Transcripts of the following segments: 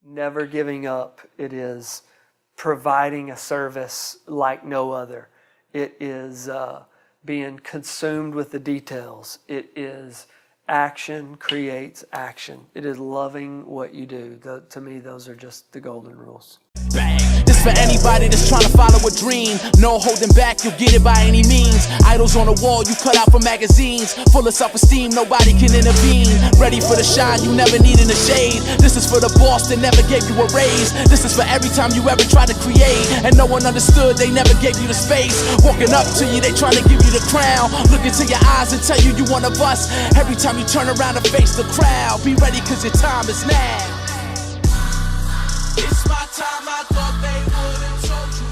never giving up. It is providing a service like no other. It is being consumed with the details. It is action creates action. It is loving what you do. To me, those are just the golden rules. This for anybody that's trying to follow a dream. No holding back, you'll get it by any means. Idols on the wall, you cut out from magazines. Full of self-esteem, nobody can intervene. Ready for the shine, you never need in the shade. This is for the boss that never gave you a raise. This is for every time you ever tried to create and no one understood, they never gave you the space. Walking up to you, they trying to give you the crown. Look into your eyes and tell you you want a bust. Every time you turn around and face the crowd, be ready cause your time is now. It's my time, I thought they would've told you.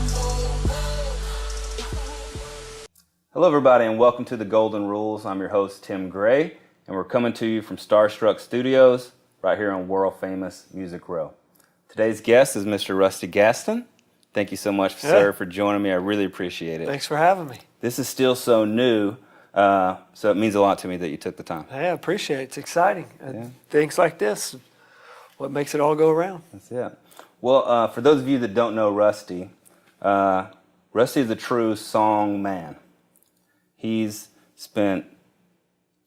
Hello everybody and welcome to The Golden Rules. I'm your host Tim Gray and we're coming to you from Starstruck Studios right here on world famous Music Row. Today's guest is Mr. Rusty Gaston. Thank you so much, sir, for joining me. I really appreciate it. Thanks for having me. This is still so new, so it means a lot to me that you took the time. Yeah, I appreciate it. It's exciting. Things like this, what makes it all go around. That's it. Well, for those of you that don't know Rusty, Rusty is a true song man. He's spent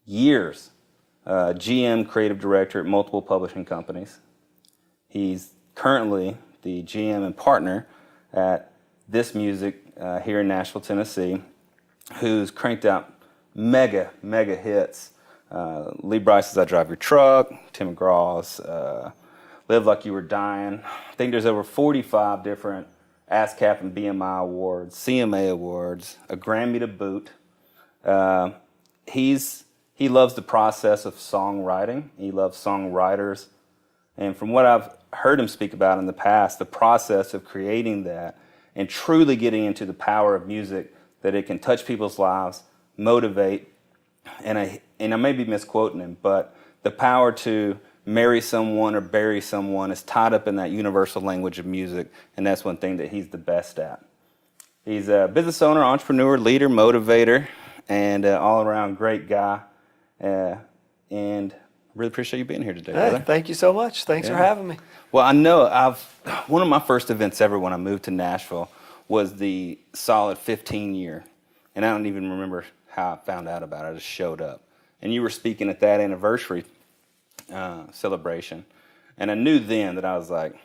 years GM, creative director at multiple publishing companies. He's currently the GM and partner at This Music here in Nashville, Tennessee, who's cranked out mega hits. Lee Bryce's I Drive Your Truck, Tim McGraw's Live Like You Were Dying. I think there's over 45 different ASCAP and BMI awards, CMA awards, a Grammy to boot. He loves the process of songwriting. He loves songwriters. And from what I've heard him speak about in the past, the process of creating that and truly getting into the power of music, that it can touch people's lives, motivate, and I may be misquoting him, but the power to marry someone or bury someone is tied up in that universal language of music, and that's one thing that he's the best at. He's a business owner, entrepreneur, leader, motivator, and all-around great guy, and really appreciate you being here today, brother. Thank you so much. Thanks for having me. Well, I know one of my first events ever when I moved to Nashville was the solid 15-year, and I don't even remember how I found out about it. I just showed up, and you were speaking at that anniversary celebration, and I knew then that I was like,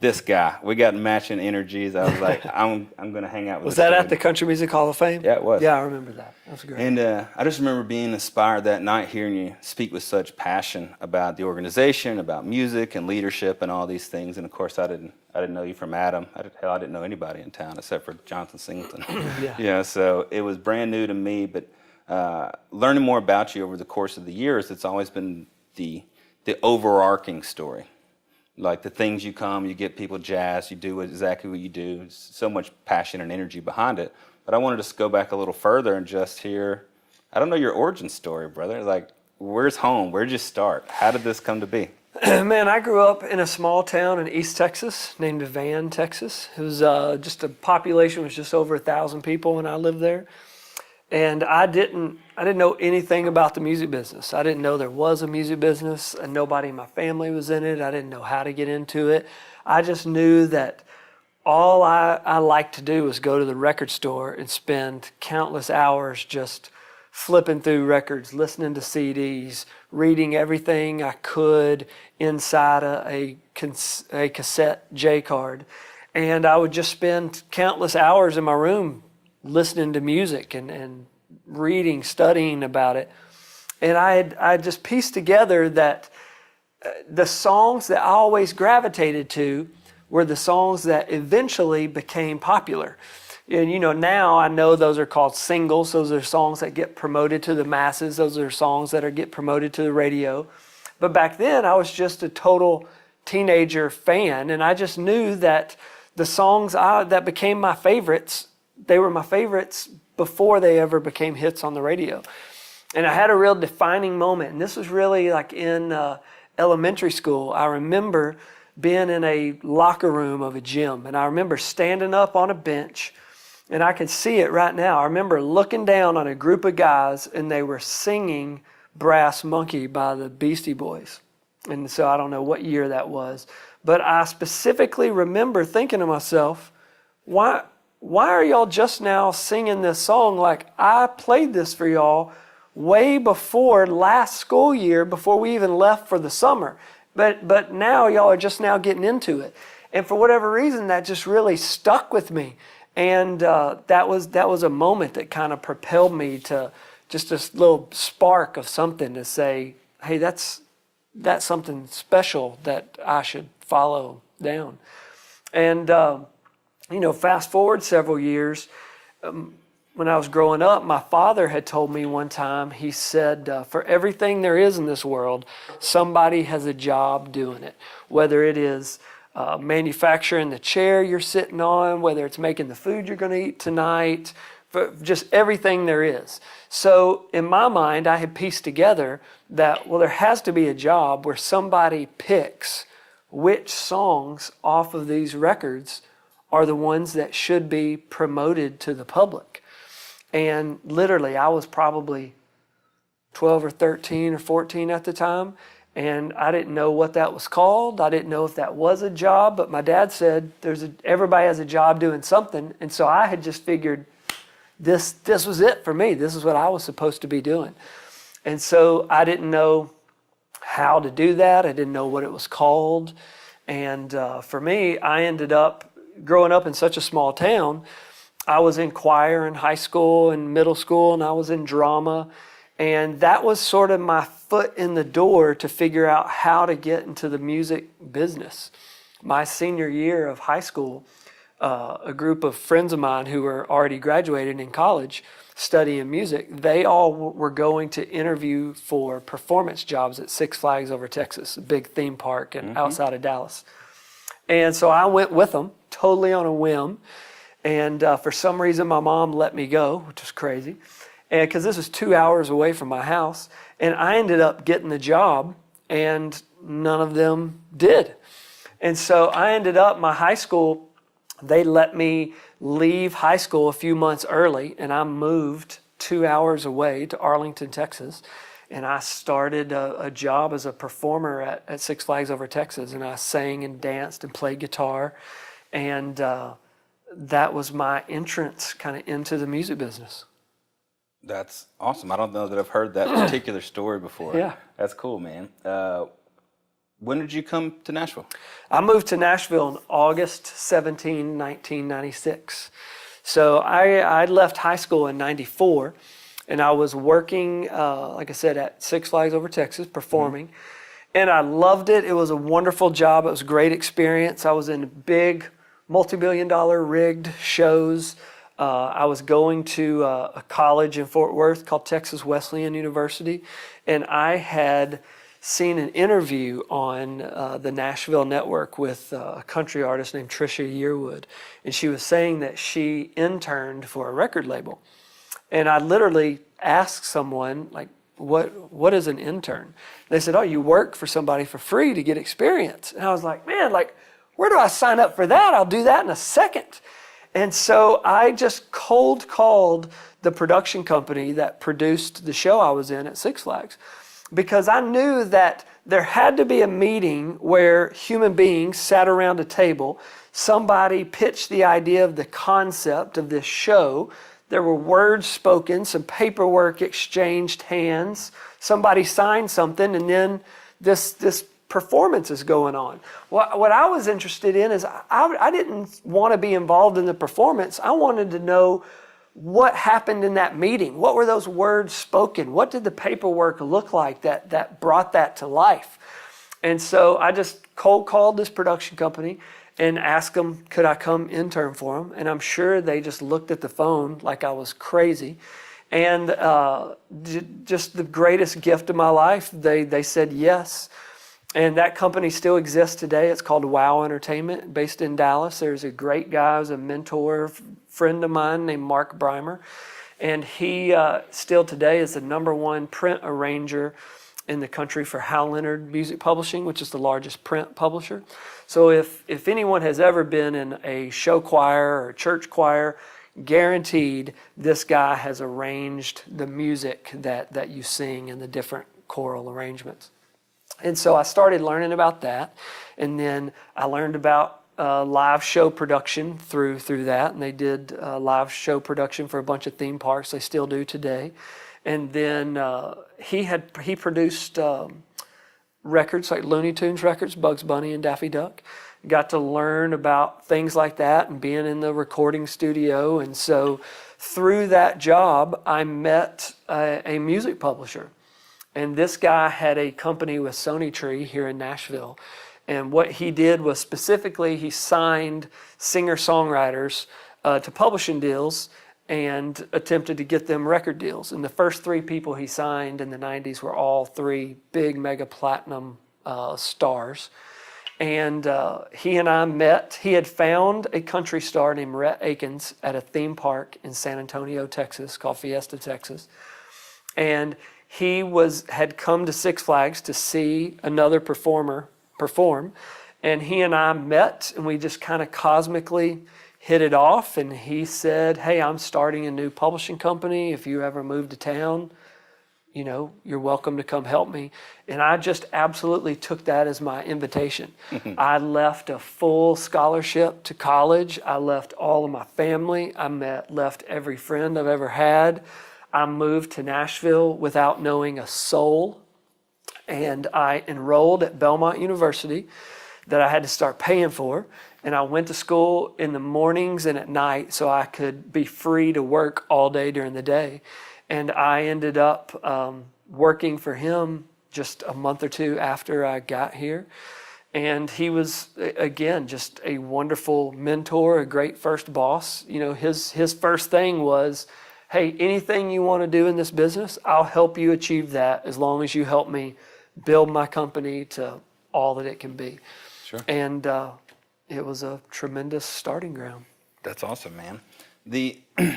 this guy, we got matching energies. I was like, I'm going to hang out with Was this that dude. at the Country Music Hall of Fame? Yeah, it was. Yeah, I remember that. That was great. And I just remember being inspired that night, hearing you speak with such passion about the organization, about music and leadership and all these things. And of course, I didn't know you from Adam. I didn't know anybody in town except for Jonathan Singleton. Yeah. So it was brand new to me. But learning more about you over the course of the years, it's always been the overarching story. Like the things you get people jazzed, you do exactly what you do. So much passion and energy behind it. But I wanted to go back a little further and just hear, I don't know your origin story, brother. Like, where's home? Where'd you start? How did this come to be? Man, I grew up in a small town in East Texas named Van, Texas. It was just a population was just over 1,000 people when I lived there. And I didn't know anything about the music business. I didn't know there was a music business, and nobody in my family was in it. I didn't know how to get into it. I just knew that all I liked to do was go to the record store and spend countless hours just flipping through records, listening to CDs, reading everything I could inside a cassette J card. And I would just spend countless hours in my room listening to music and reading, studying about it. And I just pieced together that the songs that I always gravitated to were the songs that eventually became popular. And now I know those are called singles. Those are songs that get promoted to the masses. Those are songs that get promoted to the radio. But back then I was just a total teenager fan, and I just knew that the songs that became my favorites, they were my favorites before they ever became hits on the radio. And I had a real defining moment, and this was really like in elementary school. I remember being in a locker room of a gym, and I remember standing up on a bench, and I can see it right now. I remember looking down on a group of guys, and they were singing Brass Monkey by the Beastie Boys. And so I don't know what year that was, But I specifically remember thinking to myself, why are y'all just now singing this song? Like, I played this for y'all way before last school year, before we even left for the summer. But now y'all are just now getting into it. And for whatever reason, that just really stuck with me. And that was a moment that kind of propelled me to just this little spark of something to say, hey, that's something special that I should follow down. And, fast forward several years, when I was growing up, my father had told me one time, he said, for everything there is in this world, somebody has a job doing it. Whether it is manufacturing the chair you're sitting on, whether it's making the food you're going to eat tonight, for just everything there is. So in my mind, I had pieced together that, well, there has to be a job where somebody picks which songs off of these records are the ones that should be promoted to the public. And literally, I was probably 12 or 13 or 14 at the time, and I didn't know what that was called. I didn't know if that was a job, but my dad said everybody has a job doing something, and so I had just figured this was it for me. This is what I was supposed to be doing. And so I didn't know how to do that. I didn't know what it was called. And for me, I ended up growing up in such a small town. I was in choir in high school and middle school, and I was in drama. And that was sort of my foot in the door to figure out how to get into the music business. My senior year of high school, a group of friends of mine who were already graduated in college studying music, they all were going to interview for performance jobs at Six Flags Over Texas, a big theme park and outside of Dallas. And so I went with them totally on a whim. And for some reason, my mom let me go, which was crazy. And because this was 2 hours away from my house. And I ended up getting the job, and none of them did. And so I ended up, my high school, they let me leave high school a few months early, and I moved 2 hours away to Arlington, Texas. And I started a job as a performer at Six Flags Over Texas. And I sang and danced and played guitar. And that was my entrance kind of into the music business. That's awesome. I don't know that I've heard that particular story before. Yeah. That's cool, man. When did you come to Nashville? I moved to Nashville on August 17, 1996. So I left high school in 94, and I was working, like I said, at Six Flags Over Texas, performing. And I loved it. It was a wonderful job. It was a great experience. I was in big, multi-million-dollar rigged shows. I was going to a college in Fort Worth called Texas Wesleyan University, and I had seen an interview on the Nashville network with a country artist named Trisha Yearwood, and she was saying that she interned for a record label. And I literally asked someone, like, what is an intern? They said, oh, you work for somebody for free to get experience. And I was like, man, like, where do I sign up for that? I'll do that in a second. And so I just cold called the production company that produced the show I was in at Six Flags, because I knew that there had to be a meeting where human beings sat around a table. Somebody pitched the idea of the concept of this show. There were words spoken, some paperwork exchanged hands. Somebody signed something, and then this performance is going on. What I was interested in is I didn't want to be involved in the performance. I wanted to know what happened in that meeting. What were those words spoken? What did the paperwork look like that brought that to life? And so I just cold called this production company and asked them, could I come intern for them? And I'm sure they just looked at the phone like I was crazy. And just the greatest gift of my life, they said yes. And that company still exists today. It's called Wow Entertainment, based in Dallas. There's a great guy who's a mentor, friend of mine named Mark Breimer. And he still today is the #1 print arranger in the country for Hal Leonard Music Publishing, which is the largest print publisher. So if anyone has ever been in a show choir or a church choir, guaranteed this guy has arranged the music that you sing and the different choral arrangements. And so I started learning about that. And then I learned about live show production through that. And they did live show production for a bunch of theme parks. They still do today. And then he produced records like Looney Tunes records, Bugs Bunny and Daffy Duck. Got to learn about things like that and being in the recording studio. And so through that job, I met a music publisher. And this guy had a company with Sony Tree here in Nashville. And what he did was specifically he signed singer-songwriters to publishing deals and attempted to get them record deals. And the first 3 people he signed in the 90s were all 3 big mega platinum stars. And he and I met. He had found a country star named Rhett Akins at a theme park in San Antonio, Texas, called Fiesta, Texas. And he had come to Six Flags to see another performer perform. And he and I met, and we just kind of cosmically hit it off. And he said, hey, I'm starting a new publishing company. If you ever move to town, you know, you're welcome to come help me. And I just absolutely took that as my invitation. I left a full scholarship to college. I left all of my family. I left every friend I've ever had. I moved to Nashville without knowing a soul. And I enrolled at Belmont University that I had to start paying for. And I went to school in the mornings and at night so I could be free to work all day during the day. And I ended up working for him just a month or 2 after I got here. And he was, again, just a wonderful mentor, a great first boss. You know, his first thing was, hey, anything you want to do in this business, I'll help you achieve that as long as you help me build my company to all that it can be. Sure. And it was a tremendous starting ground. That's awesome, man.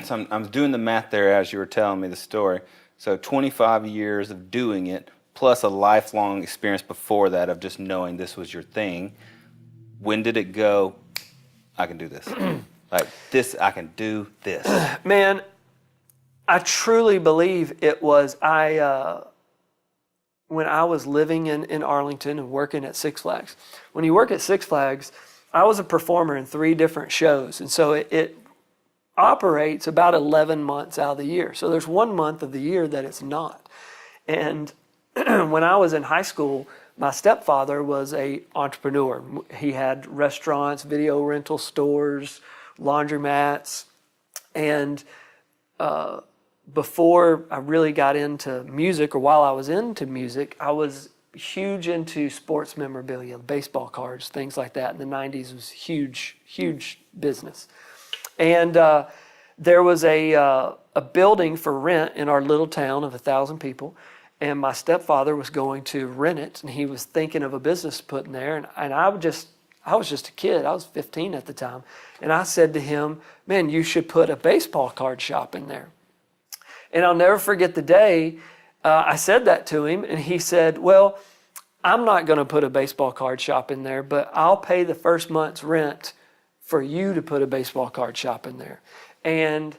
So I'm doing the math there as you were telling me the story. So 25 years of doing it, plus a lifelong experience before that of just knowing this was your thing. When did it go, I can do this? Like this, I can do this. Man, I truly believe it was, when I was living in Arlington and working at Six Flags. When you work at Six Flags, I was a performer in 3 different shows. And so it operates about 11 months out of the year. So there's 1 month of the year that it's not. And when I was in high school, my stepfather was an entrepreneur. He had restaurants, video rental stores, laundromats. And before I really got into music, or while I was into music, I was huge into sports memorabilia, baseball cards, things like that. In the 90s was huge, huge business. And there was a building for rent in our little town of 1,000 people, and my stepfather was going to rent it, and he was thinking of a business to put in there. And I was just a kid. I was 15 at the time, and I said to him, "Man, you should put a baseball card shop in there." And I'll never forget the day I said that to him, and he said, "Well, I'm not going to put a baseball card shop in there, but I'll pay the first month's rent for you to put a baseball card shop in there." And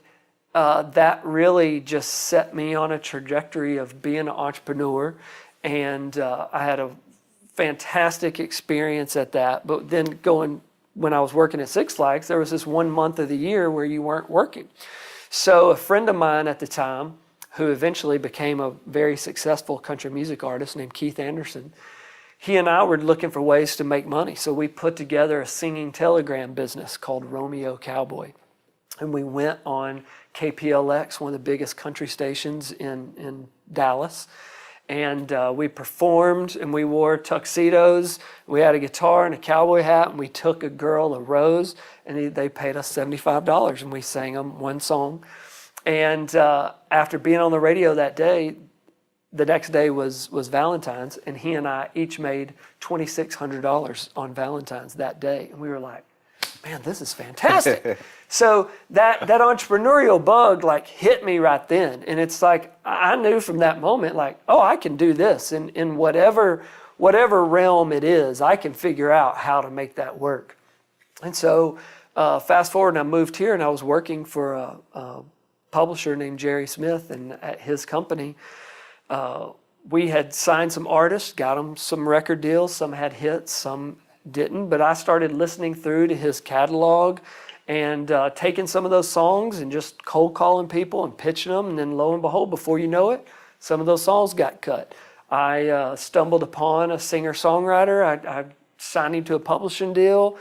that really just set me on a trajectory of being an entrepreneur. And I had a fantastic experience at that. But then when I was working at Six Flags, there was this 1 month of the year where you weren't working. So a friend of mine at the time, who eventually became a very successful country music artist named Keith Anderson, he and I were looking for ways to make money. So we put together a singing telegram business called Romeo Cowboy. And we went on KPLX, one of the biggest country stations in Dallas. And we performed, and we wore tuxedos. We had a guitar and a cowboy hat, and we took a girl, a Rose, and they paid us $75, and we sang them one song. And after being on the radio that day, the next day was Valentine's, and he and I each made $2,600 on Valentine's that day. And we were like, man, this is fantastic. So that entrepreneurial bug like hit me right then. And it's like, I knew from that moment, like, oh, I can do this. And in whatever realm it is, I can figure out how to make that work. And so fast forward, and I moved here, and I was working for a publisher named Jerry Smith, and at his company, we had signed some artists, got them some record deals. Some had hits, some didn't. But I started listening through to his catalog and taking some of those songs and just cold calling people and pitching them. And then lo and behold, before you know it, some of those songs got cut. I stumbled upon a singer-songwriter. I signed him to a publishing deal.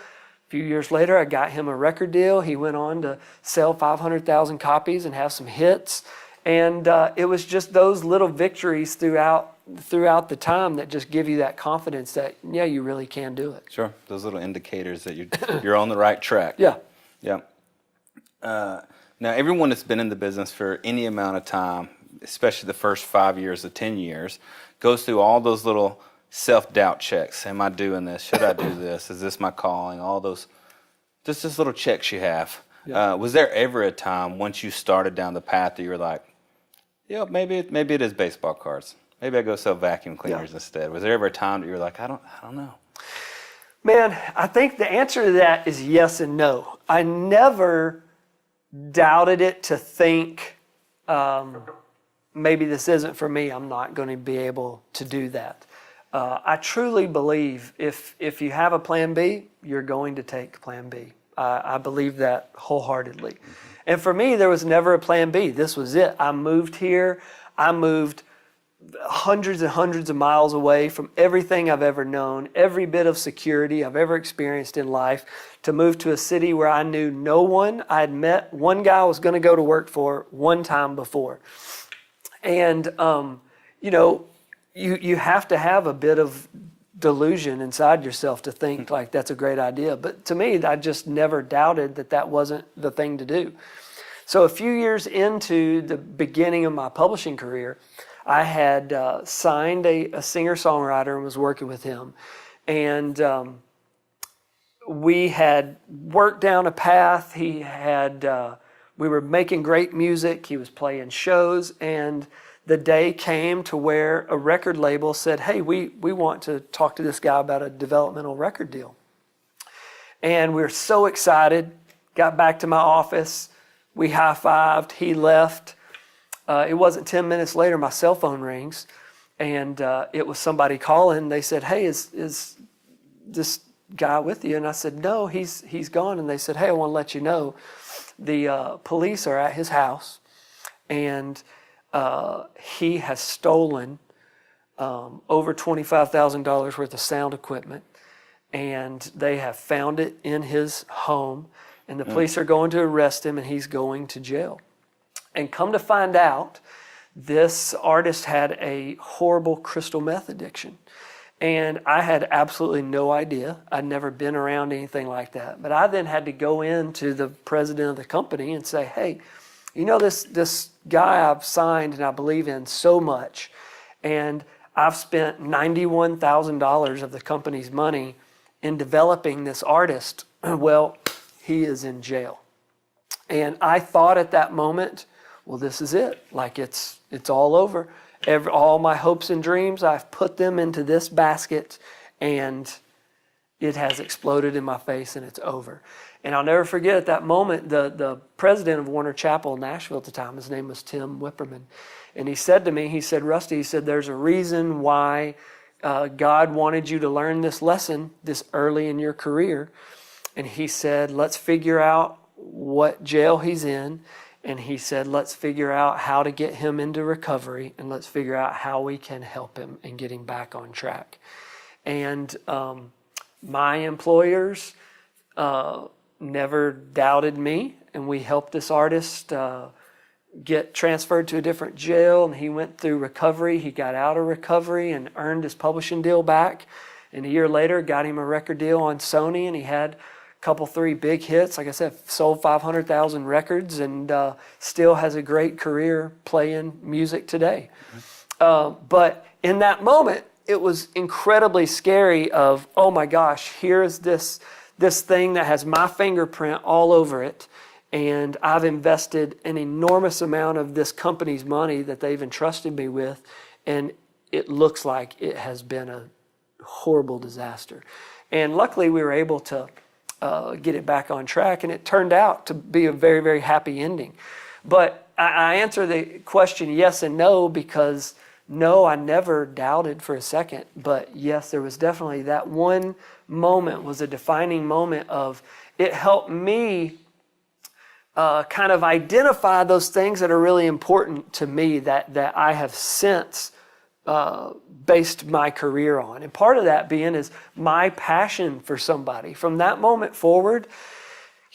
A few years later, I got him a record deal. He went on to sell 500,000 copies and have some hits. And it was just those little victories throughout the time that just give you that confidence that, yeah, you really can do it. Sure, those little indicators that you're on the right track. Yeah. Yeah. Now, everyone that's been in the business for any amount of time, especially the first 5 years to 10 years, goes through all those little self-doubt checks. Am I doing this? Should I do this? Is this my calling? All those, just those little checks you have. Yeah. Was there ever a time once you started down the path that you were like, yeah, maybe it is baseball cards. Maybe I go sell vacuum cleaners instead. Was there ever a time that you were like, I don't know? Man, I think the answer to that is yes and no. I never doubted it to think, maybe this isn't for me. I'm not going to be able to do that. I truly believe if you have a plan B, you're going to take plan B. I believe that wholeheartedly. And for me, there was never a plan B. This was it. I moved here. I moved hundreds and hundreds of miles away from everything I've ever known, every bit of security I've ever experienced in life, to move to a city where I knew no one. I had met one guy I was going to go to work for one time before. And, you have to have a bit of delusion inside yourself to think like that's a great idea. But to me, I just never doubted that wasn't the thing to do. So a few years into the beginning of my publishing career, I had signed a singer-songwriter and was working with him. And we had worked down a path. We were making great music. He was playing shows, and the day came to where a record label said, hey, we want to talk to this guy about a developmental record deal. And we were so excited, got back to my office, we high-fived, he left. It wasn't 10 minutes later, my cell phone rings, and it was somebody calling. They said, hey, is this guy with you? And I said, no, he's gone. And they said, hey, I want to let you know, the police are at his house, and he has stolen over $25,000 worth of sound equipment, and they have found it in his home, and the police are going to arrest him, and he's going to jail. And come to find out, this artist had a horrible crystal meth addiction. And I had absolutely no idea. I'd never been around anything like that. But I then had to go in to the president of the company and say, hey, you know, this guy I've signed and I believe in so much, and I've spent $91,000 of the company's money in developing this artist. Well, he is in jail. And I thought at that moment, well, this is it. Like it's all over. All my hopes and dreams, I've put them into this basket, and it has exploded in my face, and it's over. And I'll never forget at that moment, the president of Warner Chapel in Nashville at the time, his name was Tim Whipperman. And he said to me, he said, Rusty, he said, there's a reason why God wanted you to learn this lesson this early in your career. And he said, let's figure out what jail he's in. And he said, let's figure out how to get him into recovery, and let's figure out how we can help him and get him back on track. And my employers never doubted me, and we helped this artist get transferred to a different jail, and he went through recovery. He got out of recovery and earned his publishing deal back. And a year later, got him a record deal on Sony, and he had couple, 3 big hits. Like I said, sold 500,000 records, and still has a great career playing music today. But in that moment, it was incredibly scary of, oh my gosh, here's this thing that has my fingerprint all over it, and I've invested an enormous amount of this company's money that they've entrusted me with, and it looks like it has been a horrible disaster. And luckily, we were able to get it back on track, and it turned out to be a very, very happy ending. But I answer the question yes and no, because no, I never doubted for a second. But yes, there was definitely that one moment was a defining moment of it helped me kind of identify those things that are really important to me that I have since based my career on. And part of that being is my passion for somebody. From that moment forward,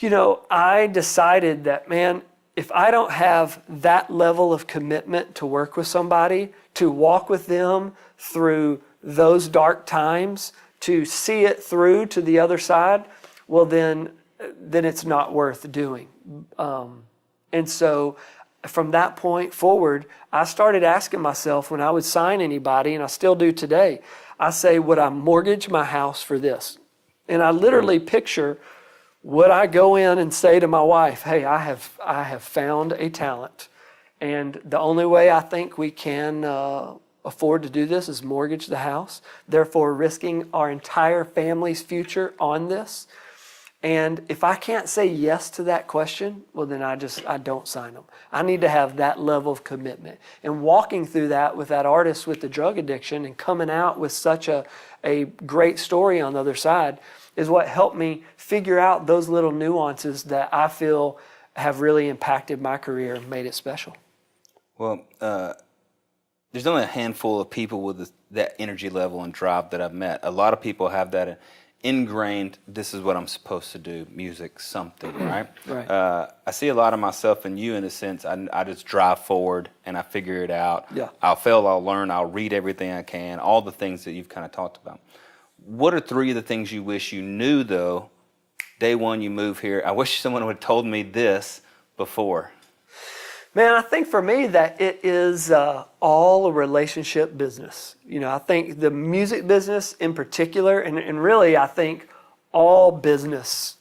I decided that, man, if I don't have that level of commitment to work with somebody, to walk with them through those dark times, to see it through to the other side, well, then it's not worth doing. And so from that point forward, I started asking myself when I would sign anybody, and I still do today, I say, would I mortgage my house for this? And I literally picture, would I go in and say to my wife, hey, I have found a talent, and the only way I think we can afford to do this is mortgage the house, therefore risking our entire family's future on this. And if I can't say yes to that question, well, then I don't sign them. I need to have that level of commitment. And walking through that with that artist with the drug addiction and coming out with such a great story on the other side is what helped me figure out those little nuances that I feel have really impacted my career and made it special. Well, there's only a handful of people with that energy level and drive that I've met. A lot of people have that ingrained, this is what I'm supposed to do, music, something, right? Right. I see a lot of myself in you in a sense. I just drive forward and I figure it out. Yeah. I'll fail, I'll learn, I'll read everything I can, all the things that you've kind of talked about. What are 3 of the things you wish you knew, though, day one you move here? I wish someone would have told me this before. Man, I think for me that it is all a relationship business. I think the music business in particular, and really I think all business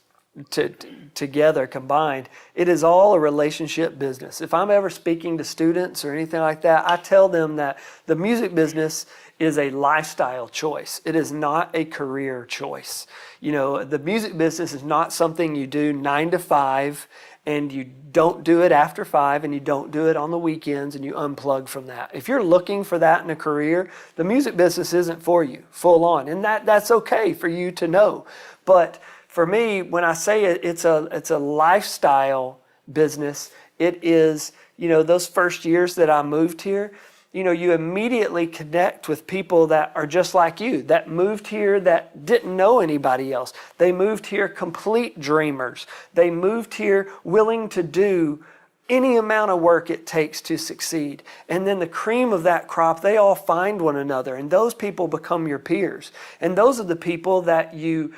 together combined, it is all a relationship business. If I'm ever speaking to students or anything like that, I tell them that the music business is a lifestyle choice. It is not a career choice. The music business is not something you do 9 to 5 and you don't do it after 5 and you don't do it on the weekends and you unplug from that. If you're looking for that in a career, the music business isn't for you full on. And that's okay for you to know. But for me, when I say it's a lifestyle business, it is, those first years that I moved here, you immediately connect with people that are just like you, that moved here that didn't know anybody else. They moved here complete dreamers. They moved here willing to do any amount of work it takes to succeed. And then the cream of that crop, they all find one another, and those people become your peers. And those are the people that you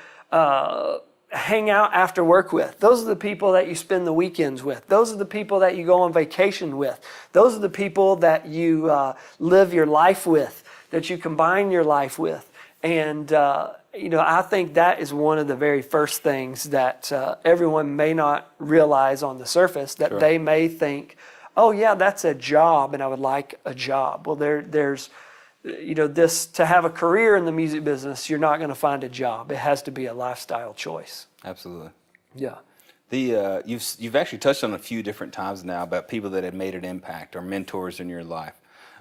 hang out after work with. Those are the people that you spend the weekends with. Those are the people that you go on vacation with. Those are the people that you live your life with, that you combine your life with. And, I think that is one of the very first things that everyone may not realize on the surface, that Sure. They may think, oh yeah, that's a job and I would like a job. Well, there's this, to have a career in the music business, you're not going to find a job. It has to be a lifestyle choice. Absolutely. Yeah. You've actually touched on a few different times now about people that have made an impact or mentors in your life.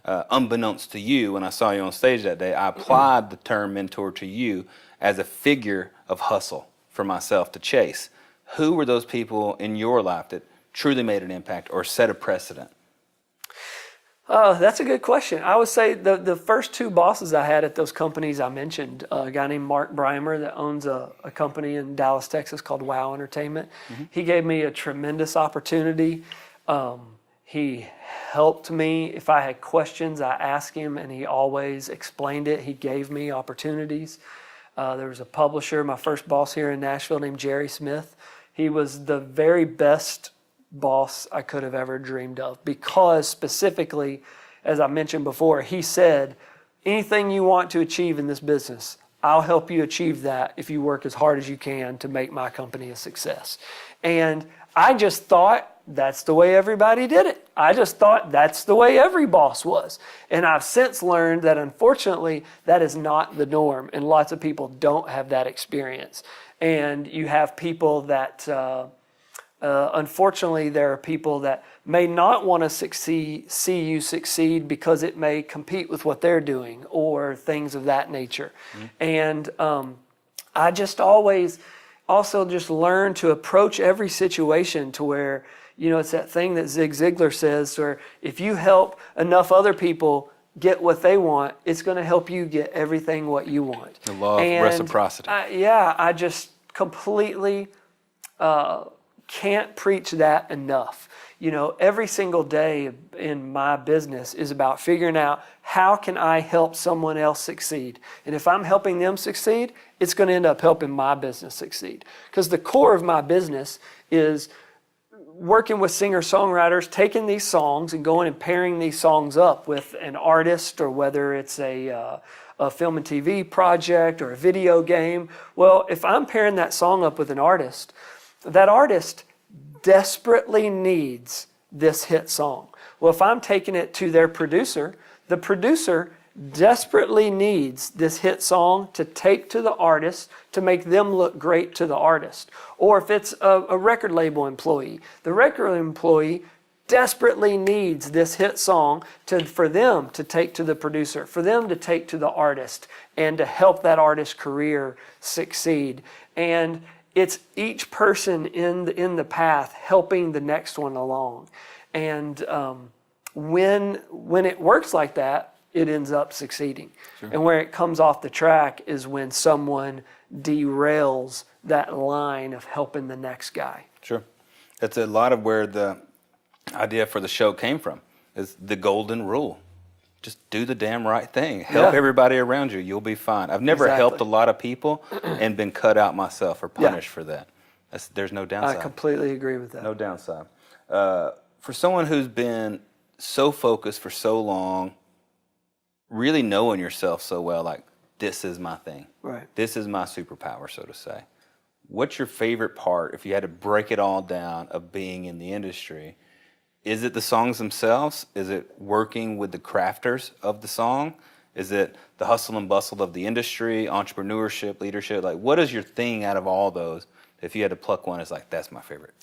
Unbeknownst to you, when I saw you on stage that day, I applied the term mentor to you as a figure of hustle for myself to chase. Who were those people in your life that truly made an impact or set a precedent? That's a good question. I would say the first 2 bosses I had at those companies I mentioned, a guy named Mark Breimer that owns a company in Dallas, Texas called Wow Entertainment. Mm-hmm. He gave me a tremendous opportunity. He helped me. If I had questions, I asked him, and he always explained it. He gave me opportunities. There was a publisher, my first boss here in Nashville, named Jerry Smith. He was the very best boss I could have ever dreamed of, because specifically, as I mentioned before, he said, anything you want to achieve in this business, I'll help you achieve that if you work as hard as you can to make my company a success. And I just thought that's the way everybody did it. I just thought that's the way every boss was. And I've since learned that unfortunately that is not the norm, and lots of people don't have that experience. And you have people that Unfortunately, there are people that may not want to see you succeed because it may compete with what they're doing or things of that nature. And I just always also just learn to approach every situation to where, it's that thing that Zig Ziglar says, where if you help enough other people get what they want, it's going to help you get everything what you want. The law of reciprocity. I just completely can't preach that enough. Every single day in my business is about figuring out how can I help someone else succeed. And if I'm helping them succeed, it's going to end up helping my business succeed. Because the core of my business is working with singer-songwriters, taking these songs and going and pairing these songs up with an artist, or whether it's a film and TV project or a video game. Well, if I'm pairing that song up with an artist, that artist desperately needs this hit song. Well, if I'm taking it to their producer, the producer desperately needs this hit song to take to the artist to make them look great to the artist. Or if it's a record label employee, the record employee desperately needs this hit song for them to take to the producer, for them to take to the artist, and to help that artist's career succeed. And it's each person in the path helping the next one along. And when it works like that, it ends up succeeding. Sure. And where it comes off the track is when someone derails that line of helping the next guy. Sure. That's a lot of where the idea for the show came from, is the golden rule. Just do the damn right thing. Help everybody around you. You'll be fine. I've never helped a lot of people and been cut out myself or punished for that. There's no downside. I completely agree with that. No downside. For someone who's been so focused for so long, really knowing yourself so well, like, this is my thing. Right. This is my superpower, so to say. What's your favorite part, if you had to break it all down, of being in the industry? Is it the songs themselves? Is it working with the crafters of the song? Is it the hustle and bustle of the industry, entrepreneurship, leadership? Like, what is your thing out of all those? If you had to pluck one, it's like, that's my favorite.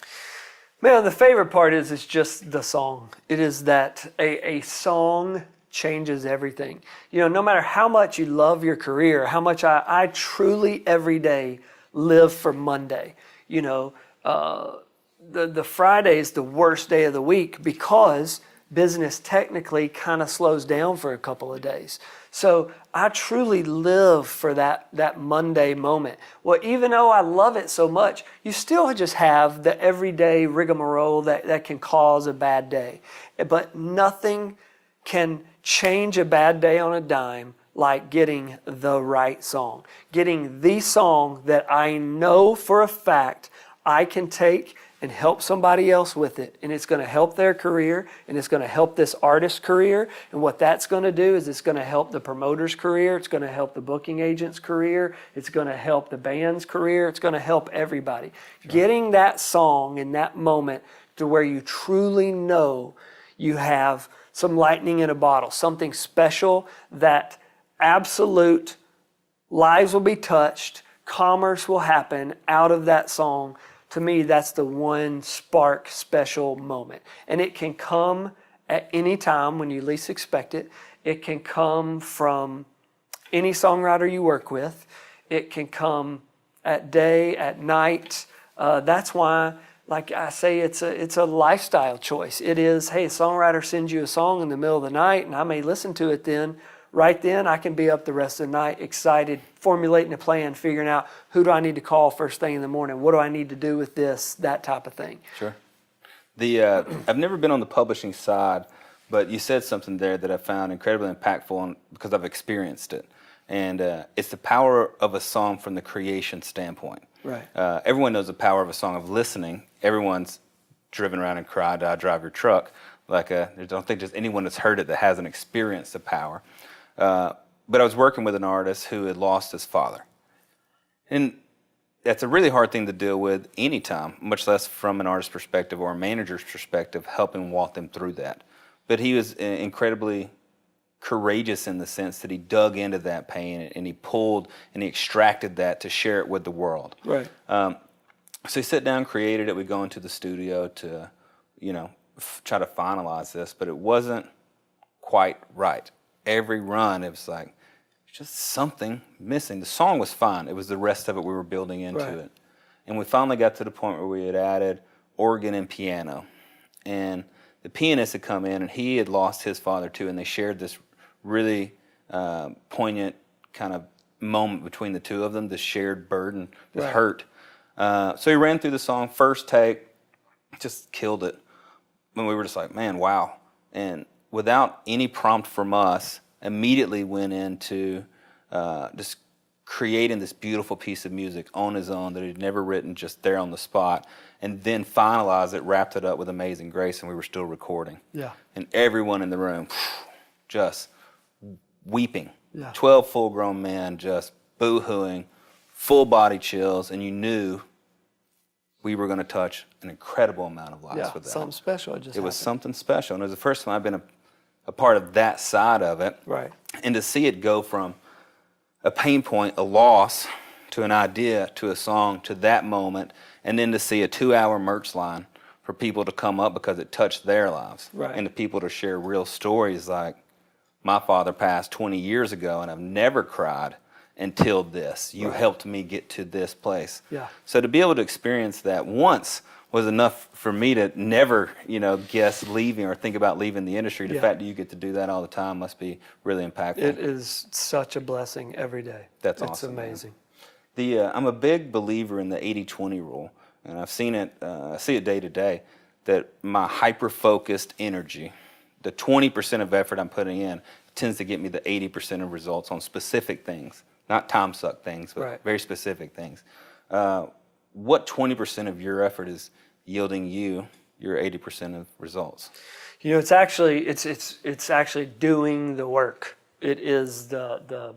Man, the favorite part is it's just the song. It is that a song changes everything. No matter how much you love your career, how much I truly every day live for Monday. The Friday is the worst day of the week because business technically kind of slows down for a couple of days. So I truly live for that Monday moment. Well, even though I love it so much, you still just have the everyday rigmarole that can cause a bad day. But nothing can change a bad day on a dime like getting the right song. Getting the song that I know for a fact I can take and help somebody else with it. And it's going to help their career, and it's going to help this artist's career. And what that's going to do is it's going to help the promoter's career. It's going to help the booking agent's career. It's going to help the band's career. It's going to help everybody. Sure. Getting that song in that moment to where you truly know you have some lightning in a bottle, something special that absolute lives will be touched, commerce will happen out of that song. To me, that's the one spark special moment. And it can come at any time when you least expect it. It can come from any songwriter you work with. It can come at day, at night. That's why, like I say, it's a lifestyle choice. It is, hey, a songwriter sends you a song in the middle of the night, and I may listen to it then. Right then, I can be up the rest of the night, excited, formulating a plan, figuring out who do I need to call first thing in the morning, what do I need to do with this, that type of thing. Sure. I've never been on the publishing side, but you said something there that I found incredibly impactful because I've experienced it. And it's the power of a song from the creation standpoint. Right. Everyone knows the power of a song of listening. Everyone's driven around and cried, I drive your truck. I don't think there's anyone that's heard it that hasn't experienced the power. But I was working with an artist who had lost his father. And that's a really hard thing to deal with anytime, much less from an artist's perspective or a manager's perspective, helping walk them through that. But he was incredibly courageous in the sense that he dug into that pain and he pulled and he extracted that to share it with the world. Right. So we sit down, created it. We go into the studio to, try to finalize this, but it wasn't quite right. Every run, it was like, just something missing. The song was fine. It was the rest of it we were building into it. And we finally got to the point where we had added organ and piano. And the pianist had come in, and he had lost his father too, and they shared this really poignant kind of moment between the two of them, this shared burden, this hurt. So he ran through the song, first take, just killed it. And we were just like, man, wow. And without any prompt from us, immediately went into just creating this beautiful piece of music on his own that he'd never written, just there on the spot, and then finalized it, wrapped it up with Amazing Grace, and we were still recording. Yeah. And everyone in the room just weeping. Yeah. 12 full-grown men just boo-hooing, full body chills, and you knew we were going to touch an incredible amount of lives with that. Something special It was something special, and it was the first time I've been a part of that side of it. Right. And to see it go from a pain point, a loss, to an idea, to a song, to that moment, and then to see a 2-hour merch line for people to come up because it touched their lives. Right. And the people to share real stories like, my father passed 20 years ago and I've never cried until this. You helped me get to this place. Yeah. So to be able to experience that once was enough for me to never, guess leaving or think about leaving the industry. The fact that you get to do that all the time must be really impactful. It is such a blessing every day. That's It's awesome. amazing. I'm a big believer in the 80-20 rule, and I've seen it, I see it day to day, that my hyper-focused energy, the 20% of effort I'm putting in, tends to get me the 80% of results on specific things, not time-suck things, but very specific things. What 20% of your effort is yielding you your 80% of results? It's actually it's actually doing the work. It is the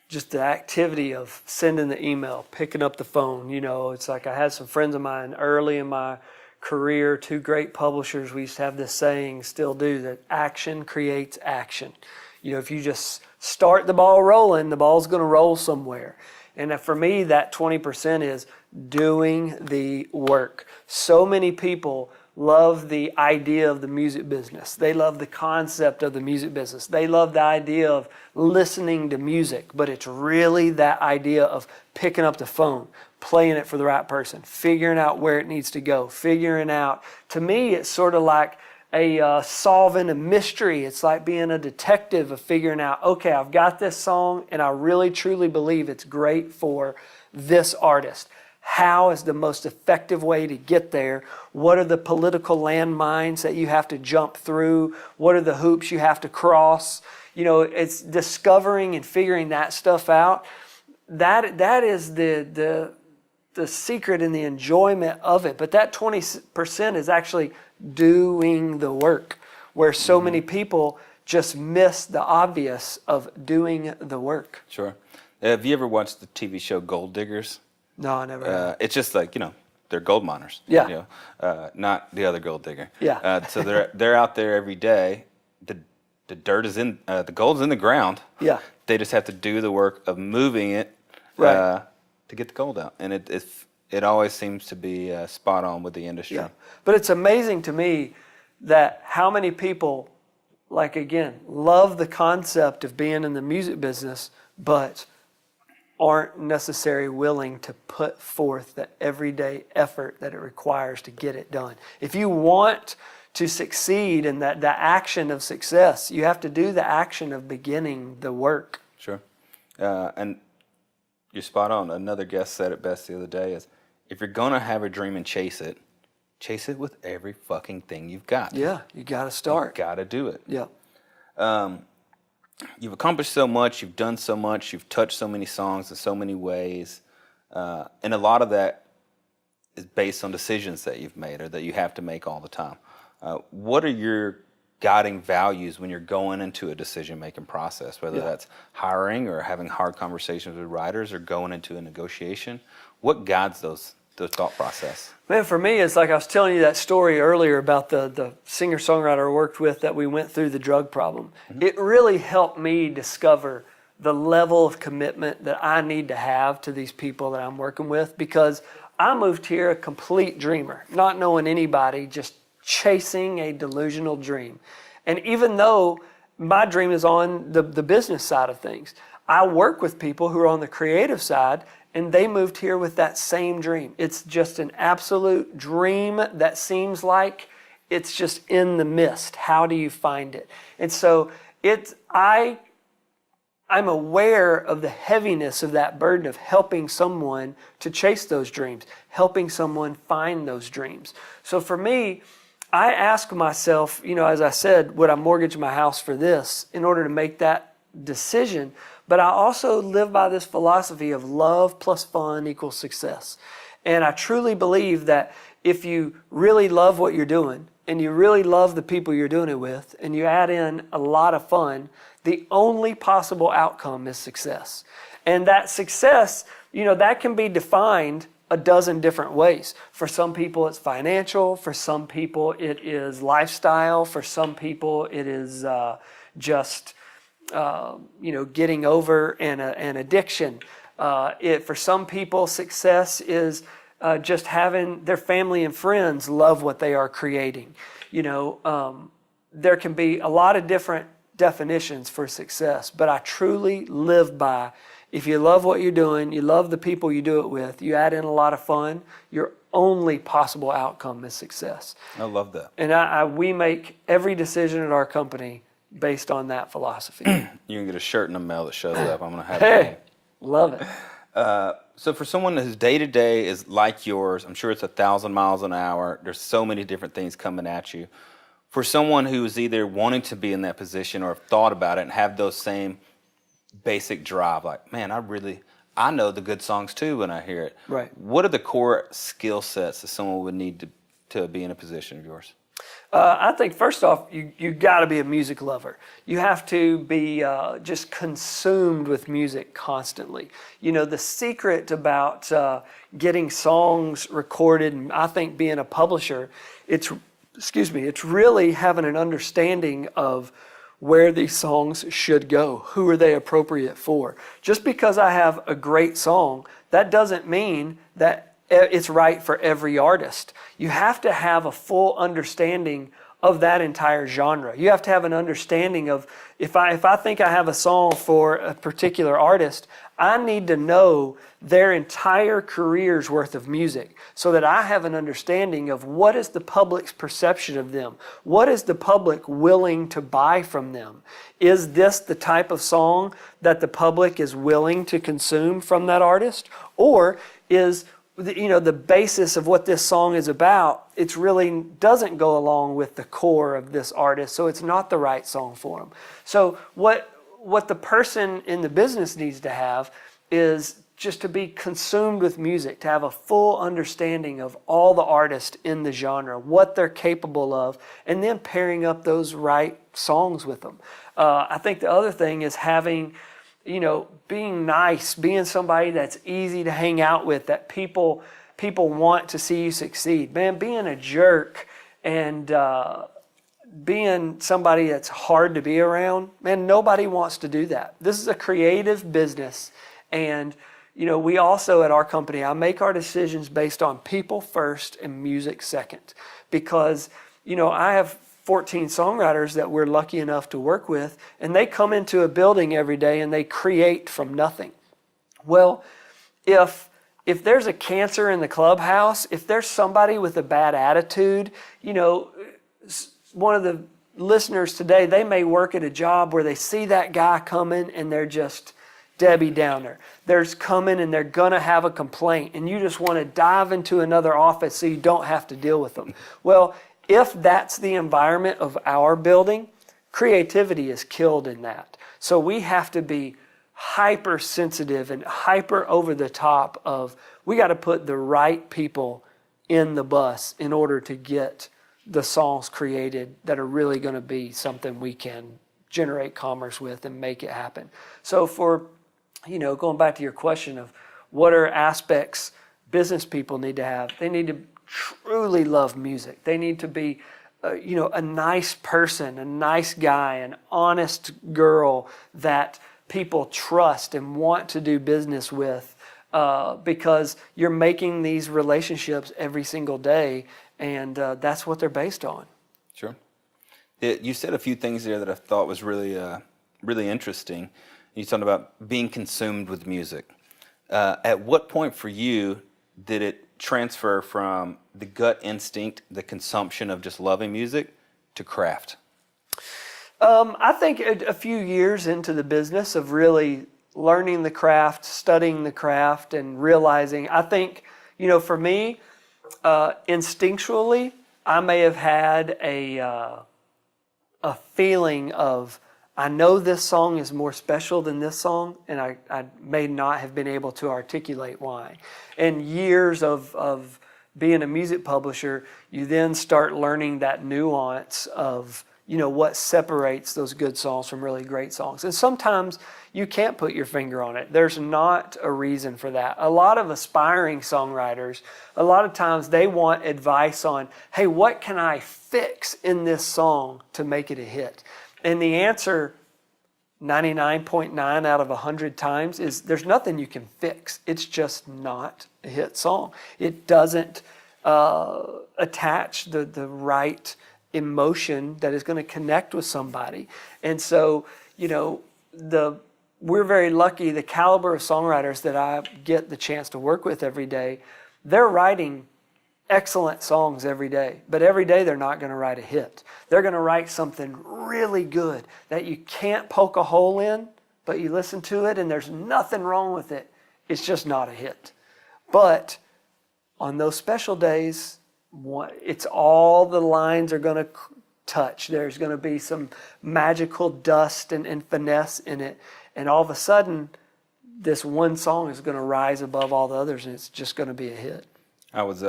just the activity of sending the email, picking up the phone. It's like I had some friends of mine early in my career, 2 great publishers. We used to have this saying, still do, that action creates action. If you just start the ball rolling, the ball's going to roll somewhere. And for me, that 20% is doing the work. So many people love the idea of the music business. They love the concept of the music business. They love the idea of listening to music, but it's really that idea of picking up the phone, playing it for the right person, figuring out where it needs to go, figuring out. To me, it's sort of like solving a mystery. It's like being a detective of figuring out, okay, I've got this song and I really truly believe it's great for this artist. How is the most effective way to get there? What are the political landmines that you have to jump through? What are the hoops you have to cross? It's discovering and figuring that stuff out. That is the secret and the enjoyment of it. But that 20% is actually doing the work, where so many people just miss the obvious of doing the work. Sure. Have you ever watched the TV show Gold Diggers? No, I never have. It's just like, they're gold miners. Yeah. Not the other gold digger. Yeah. So they're out there every day. The dirt is in, the gold's in the ground. Yeah. They just have to do the work of moving it to get the gold out. And it always seems to be spot on with the industry. Yeah. But it's amazing to me that how many people, love the concept of being in the music business, but aren't necessarily willing to put forth the everyday effort that it requires to get it done. If you want to succeed in the action of success, you have to do the action of beginning the work. Sure. And you're spot on. Another guest said it best the other day is, if you're going to have a dream and chase it with every fucking thing you've got. Yeah, you got to start. You got to do it. Yeah. You've accomplished so much, you've done so much, you've touched so many songs in so many ways, and a lot of that is based on decisions that you've made or that you have to make all the time. What are your guiding values when you're going into a decision-making process, whether that's hiring or having hard conversations with writers or going into a negotiation? What guides those thought process? Man, for me, it's like I was telling you that story earlier about the singer-songwriter I worked with that we went through the drug problem. Mm-hmm. It really helped me discover the level of commitment that I need to have to these people that I'm working with, because I moved here a complete dreamer, not knowing anybody, just chasing a delusional dream. And even though my dream is on the business side of things, I work with people who are on the creative side, and they moved here with that same dream. It's just an absolute dream that seems like it's just in the mist. How do you find it? And so I'm aware of the heaviness of that burden of helping someone to chase those dreams, helping someone find those dreams. So for me, I ask myself, as I said, would I mortgage my house for this in order to make that decision? But I also live by this philosophy of love plus fun equals success. And I truly believe that if you really love what you're doing and you really love the people you're doing it with and you add in a lot of fun, the only possible outcome is success. And that success, that can be defined a dozen different ways. For some people, it's financial. For some people, it is lifestyle. For some people, it is just getting over an addiction. For some people, success is just having their family and friends love what they are creating. There can be a lot of different definitions for success, but I truly live by, if you love what you're doing, you love the people you do it with, you add in a lot of fun, your only possible outcome is success. I love that. And we make every decision at our company based on that philosophy. You can get a shirt in the mail that shows up. I'm going to have Hey, love it. So for someone whose day-to-day is like yours, I'm sure it's 1,000 miles an hour. There's so many different things coming at you. For someone who's either wanting to be in that position or have thought about it and have those same basic drive, like, man, I know the good songs too when I hear it. Right. What are the core skill sets that someone would need to be in a position of yours? I think first off, you got to be a music lover. You have to be just consumed with music constantly. The secret about getting songs recorded, and I think being a publisher, it's really having an understanding of where these songs should go. Who are they appropriate for? Just because I have a great song, that doesn't mean that it's right for every artist. You have to have a full understanding of that entire genre. You have to have an understanding of, if I think I have a song for a particular artist, I need to know their entire career's worth of music so that I have an understanding of what is the public's perception of them. What is the public willing to buy from them? Is this the type of song that the public is willing to consume from that artist? Or is the basis of what this song is about, it really doesn't go along with the core of this artist, so it's not the right song for them. So what the person in the business needs to have is just to be consumed with music, to have a full understanding of all the artists in the genre, what they're capable of, and then pairing up those right songs with them. I think the other thing is having, being nice, being somebody that's easy to hang out with, that people want to see you succeed. Man, being a jerk and being somebody that's hard to be around, man, nobody wants to do that. This is a creative business, and we also at our company, I make our decisions based on people first and music second, because I have 14 songwriters that we're lucky enough to work with, and they come into a building every day and they create from nothing. Well, if there's a cancer in the clubhouse, if there's somebody with a bad attitude, one of the listeners today, they may work at a job where they see that guy coming and they're just Debbie Downer. They're coming and they're going to have a complaint, and you just want to dive into another office so you don't have to deal with them. Well, if that's the environment of our building, creativity is killed in that. So we have to be hypersensitive and hyper over the top of, we got to put the right people in the bus in order to get the songs created that are really going to be something we can generate commerce with and make it happen. So for, going back to your question of what are aspects business people need to have, they need to truly love music. They need to be, a nice person, a nice guy, an honest girl that people trust and want to do business with, because you're making these relationships every single day, and that's what they're based on. Sure. You said a few things there that I thought was really, really interesting. You talked about being consumed with music. At what point for you did it transfer from the gut instinct, the consumption of just loving music, to craft? I think a few years into the business of really learning the craft, studying the craft, and realizing, I think, for me, instinctually, I may have had a feeling of, I know this song is more special than this song, and I may not have been able to articulate why. And years of being a music publisher, you then start learning that nuance of, what separates those good songs from really great songs. And sometimes you can't put your finger on it. There's not a reason for that. A lot of aspiring songwriters, a lot of times they want advice on, hey, what can I fix in this song to make it a hit? And the answer 99.9 out of 100 times is there's nothing you can fix. It's just not a hit song. It doesn't attach the right emotion that is going to connect with somebody. And so, we're very lucky, the caliber of songwriters that I get the chance to work with every day, they're writing excellent songs every day, but every day they're not going to write a hit. They're going to write something really good that you can't poke a hole in, but you listen to it and there's nothing wrong with it. It's just not a hit. But on those special days, it's all the lines are going to touch. There's going to be some magical dust and finesse in it. And all of a sudden, this one song is going to rise above all the others, and it's just going to be a hit. I was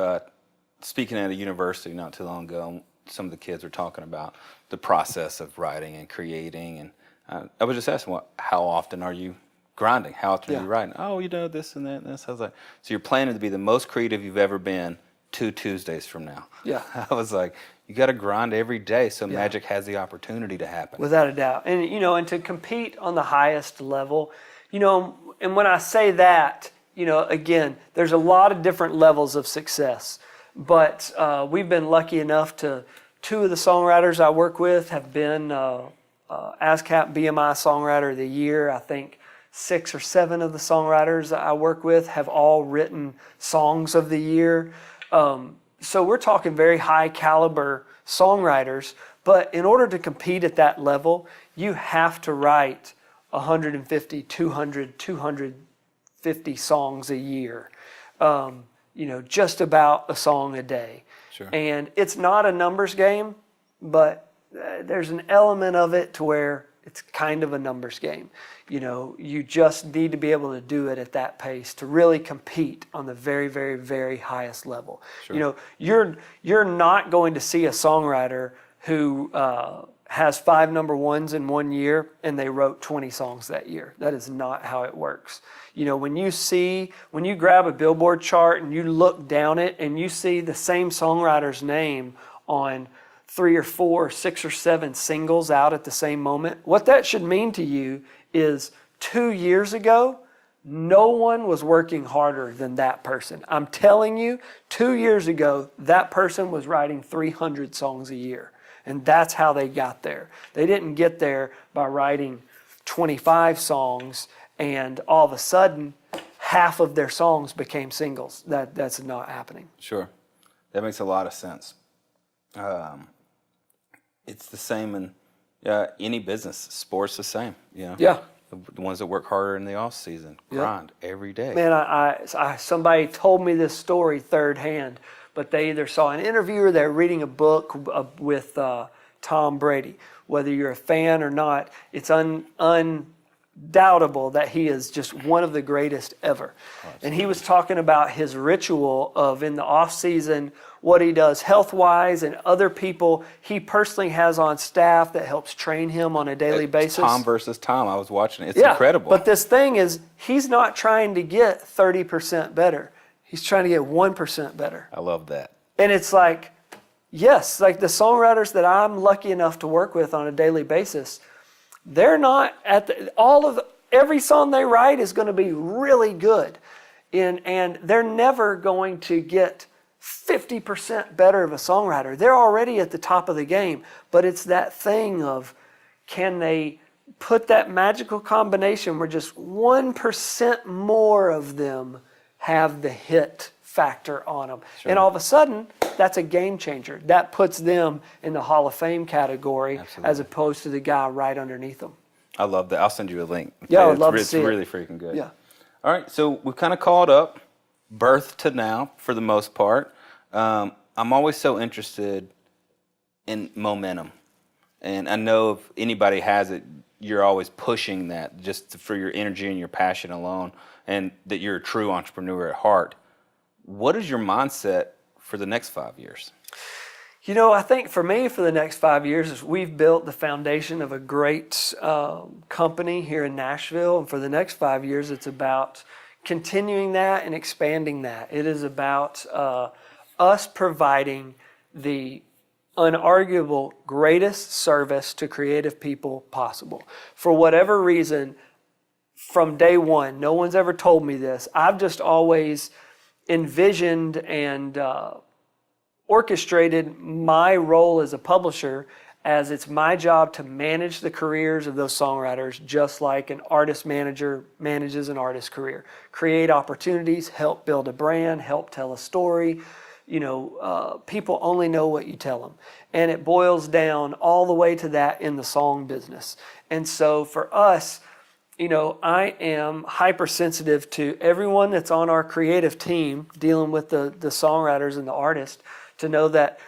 speaking at a university not too long ago, and some of the kids were talking about the process of writing and creating. And I was just asking, how often are you grinding? How often are you writing? Oh, this and that and this. I was like, so you're planning to be the most creative you've ever been 2 Tuesdays from now. Yeah. I was like, you got to grind every day so magic has the opportunity to happen. Without a doubt. And, and to compete on the highest level, and when I say that, again, there's a lot of different levels of success. But we've been lucky enough to, 2 of the songwriters I work with have been ASCAP BMI Songwriter of the Year. I think 6 or 7 of the songwriters I work with have all written Songs of the Year. So we're talking very high caliber songwriters, but in order to compete at that level, you have to write 150, 200, 250 songs a year, just about a song a day. Sure. And it's not a numbers game, but there's an element of it to where it's kind of a numbers game. You just need to be able to do it at that pace to really compete on the very, very, very highest level. Sure. You're not going to see a songwriter who has 5 number ones in one year and they wrote 20 songs that year. That is not how it works. When you grab a Billboard chart and you look down it and you see the same songwriter's name on 3 or 4, 6 or 7 singles out at the same moment, what that should mean to you is 2 years ago, no one was working harder than that person. I'm telling you, 2 years ago, that person was writing 300 songs a year. And that's how they got there. They didn't get there by writing 25 songs and all of a sudden half of their songs became singles. That's not happening. Sure. That makes a lot of sense. It's the same in any business. Sports the same. Yeah. The ones that work harder in the off season grind every day. Man, I somebody told me this story third hand, but they either saw an interview or they're reading a book with Tom Brady. Whether you're a fan or not, it's undoubtable that he is just one of the greatest ever. And he was talking about his ritual of in the off season, what he does health-wise, and other people he personally has on staff that helps train him on a daily basis. Tom versus Tom. I was watching it. It's incredible. But this thing is, he's not trying to get 30% better. He's trying to get 1% better. I love that. And it's like, yes, like the songwriters that I'm lucky enough to work with on a daily basis, they're not at every song they write is going to be really good. And they're never going to get 50% better of a songwriter. They're already at the top of the game, but it's that thing of, can they put that magical combination where just 1% more of them have the hit factor on them. Sure. And all of a sudden, that's a game changer. That puts them in the Hall of Fame category. Absolutely. As opposed to the guy right underneath them. I love that. I'll send you a link. Yeah, I would love to see it. It's really freaking good. Yeah. All right, so we've kind of called up birth to now for the most part. I'm always so interested in momentum. And I know if anybody has it, you're always pushing that just for your energy and your passion alone, and that you're a true entrepreneur at heart. What is your mindset for the next 5 years? I think for me, for the next 5 years, is we've built the foundation of a great company here in Nashville. And for the next 5 years, it's about continuing that and expanding that. It is about us providing the unarguable greatest service to creative people possible. For whatever reason, from day one, no one's ever told me this. I've just always envisioned and orchestrated my role as a publisher as it's my job to manage the careers of those songwriters just like an artist manager manages an artist's career. Create opportunities, help build a brand, help tell a story. People only know what you tell them. And it boils down all the way to that in the song business. And so for us, I am hypersensitive to everyone that's on our creative team dealing with the songwriters and the artists to know that,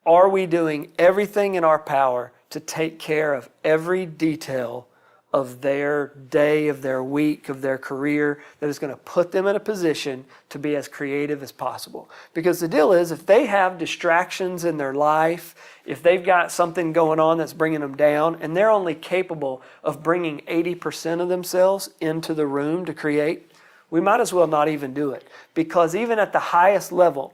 are we doing everything in our power to take care of every detail of their day, of their week, of their career that is going to put them in a position to be as creative as possible. Because the deal is, if they have distractions in their life, if they've got something going on that's bringing them down, and they're only capable of bringing 80% of themselves into the room to create, we might as well not even do it. Because even at the highest level,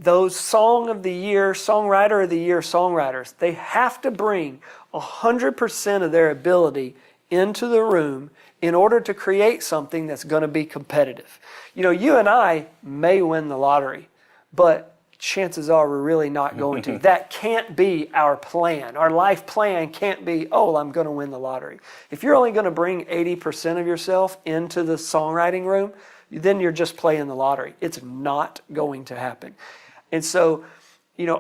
those Song of the Year, Songwriter of the Year songwriters, they have to bring 100% of their ability into the room in order to create something that's going to be competitive. You and I may win the lottery, but chances are we're really not going to. That can't be our plan. Our life plan can't be, I'm going to win the lottery. If you're only going to bring 80% of yourself into the songwriting room, then you're just playing the lottery. It's not going to happen. And so,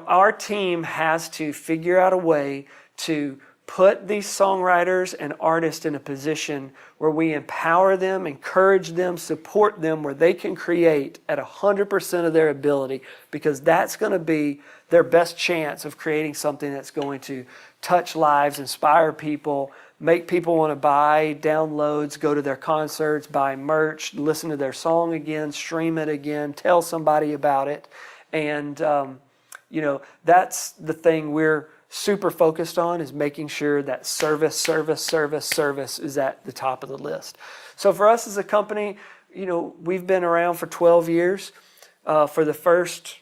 our team has to figure out a way to put these songwriters and artists in a position where we empower them, encourage them, support them, where they can create at 100% of their ability, because that's going to be their best chance of creating something that's going to touch lives, inspire people, make people want to buy downloads, go to their concerts, buy merch, listen to their song again, stream it again, tell somebody about it. And, that's the thing we're super focused on, is making sure that service is at the top of the list. So for us as a company, we've been around for 12 years. For the first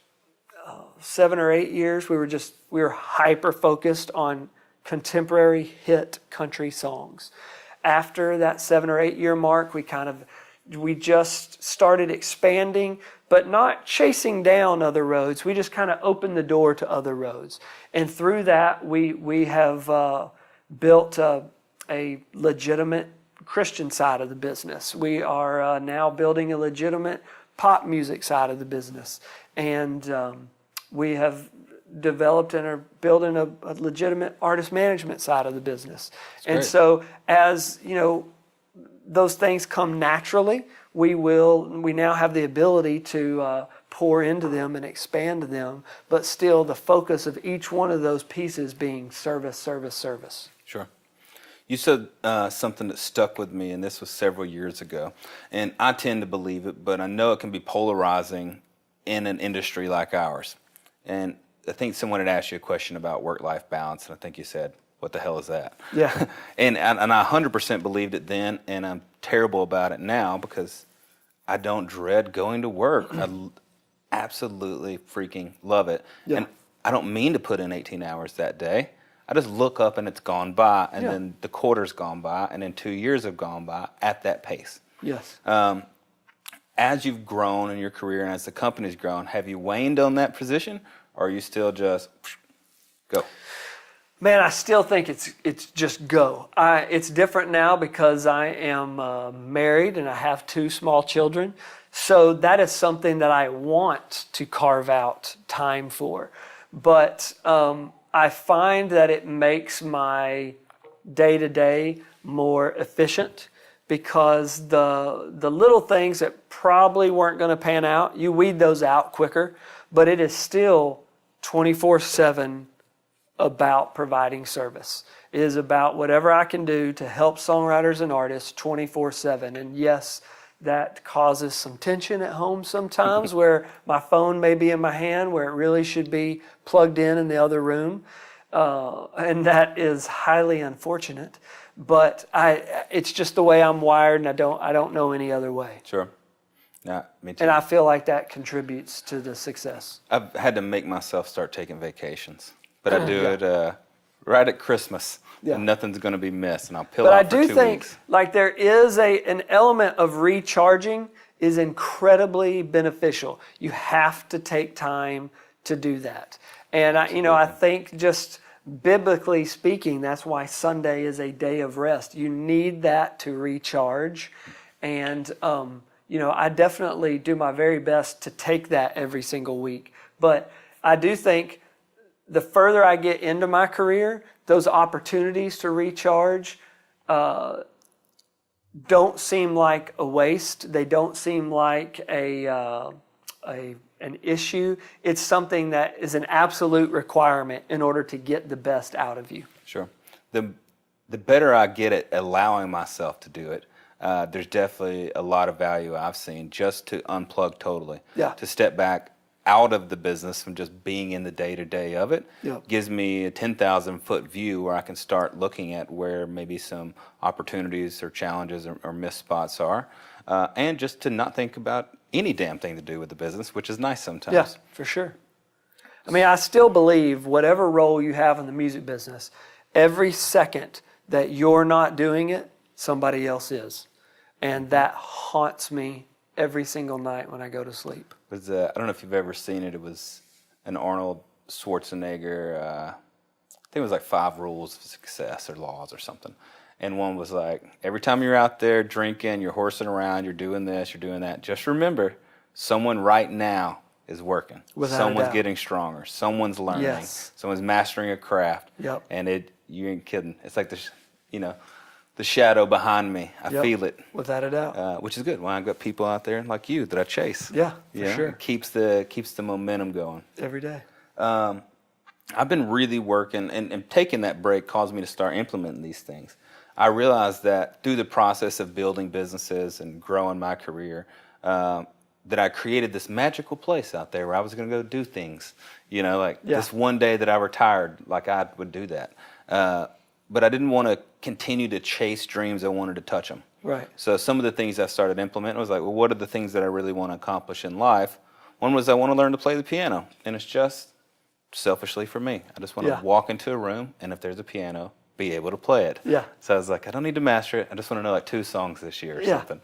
7 or 8 years, we were hyper focused on contemporary hit country songs. After that 7 or 8 year mark, we just started expanding, but not chasing down other roads. We just kind of opened the door to other roads. And through that, we have built a legitimate Christian side of the business. We are now building a legitimate pop music side of the business. And we have developed and are building a legitimate artist management side of the business. That's and great. So as those things come naturally, we now have the ability to pour into them and expand them, but still the focus of each one of those pieces being service. Sure. You said something that stuck with me, and this was several years ago, and I tend to believe it, but I know it can be polarizing in an industry like ours. And I think someone had asked you a question about work-life balance, and I think you said, what the hell is that? Yeah. and I 100% believed it then, and I'm terrible about it now because I don't dread going to work. I absolutely freaking love it. Yeah. And I don't mean to put in 18 hours that day. I just look up and it's gone by, and Yeah. then the quarter's gone by, and then 2 years have gone by at that pace. Yes. As you've grown in your career and as the company's grown, have you waned on that position, or are you still just go? Man, I still think it's just go. It's different now because I am married and I have 2 small children. So that is something that I want to carve out time for. But I find that it makes my day-to-day more efficient, because the little things that probably weren't going to pan out, you weed those out quicker, but it is still 24/7 about providing service. It is about whatever I can do to help songwriters and artists 24/7. And yes, that causes some tension at home sometimes where my phone may be in my hand where it really should be plugged in the other room. And that is highly unfortunate. But it's just the way I'm wired, and I don't know any other way. Sure. Yeah, me too. And I feel like that contributes to the success. I've had to make myself start taking vacations, but I do Yeah. it right at Christmas, Yeah. and nothing's going to be missed, and I'll pill But I out for do 2 think weeks. like there is an element of recharging is incredibly beneficial. You have to take time to do that. And I think just biblically speaking, that's why Sunday is a day of rest. You need that to recharge. And, I definitely do my very best to take that every single week. But I do think the further I get into my career, those opportunities to recharge don't seem like a waste. They don't seem like an issue. It's something that is an absolute requirement in order to get the best out of you. Sure. The better I get at allowing myself to do it, there's definitely a lot of value I've seen just to unplug totally. Yeah. To step back out of the business from just being in the day-to-day of it. Yeah. Gives me a 10,000-foot view where I can start looking at where maybe some opportunities or challenges or missed spots are. And just to not think about any damn thing to do with the business, which is nice sometimes. Yeah, for sure. I mean, I still believe whatever role you have in the music business, every second that you're not doing it, somebody else is. And that haunts me every single night when I go to sleep. I don't know if you've ever seen it. It was an Arnold Schwarzenegger, I think it was like 5 rules of success or laws or something. And one was like, every time you're out there drinking, you're horsing around, you're doing this, you're doing that, just remember, someone right now is working. Without a Someone's doubt. getting stronger. Someone's learning. Yes. Someone's mastering a craft. Yep. And you ain't kidding. It's like the shadow behind me. I Yep. feel it. Without a doubt. Which is good. Well, I've got people out there like you that I chase. Yeah, for sure. It keeps the momentum going. Every day. I've been really working, and taking that break caused me to start implementing these things. I realized that through the process of building businesses and growing my career, that I created this magical place out there where I was going to go do things. This one day that I retired, like I would do that. But I didn't want to continue to chase dreams. I wanted to touch them. Right. So some of the things I started implementing was like, well, what are the things that I really want to accomplish in life? One was I want to learn to play the piano, and it's just selfishly for me. I just want to walk into a room, and if there's a piano, be able to play it. Yeah. So I was like, I don't need to master it. I just want to know like 2 songs this year or Yeah. something.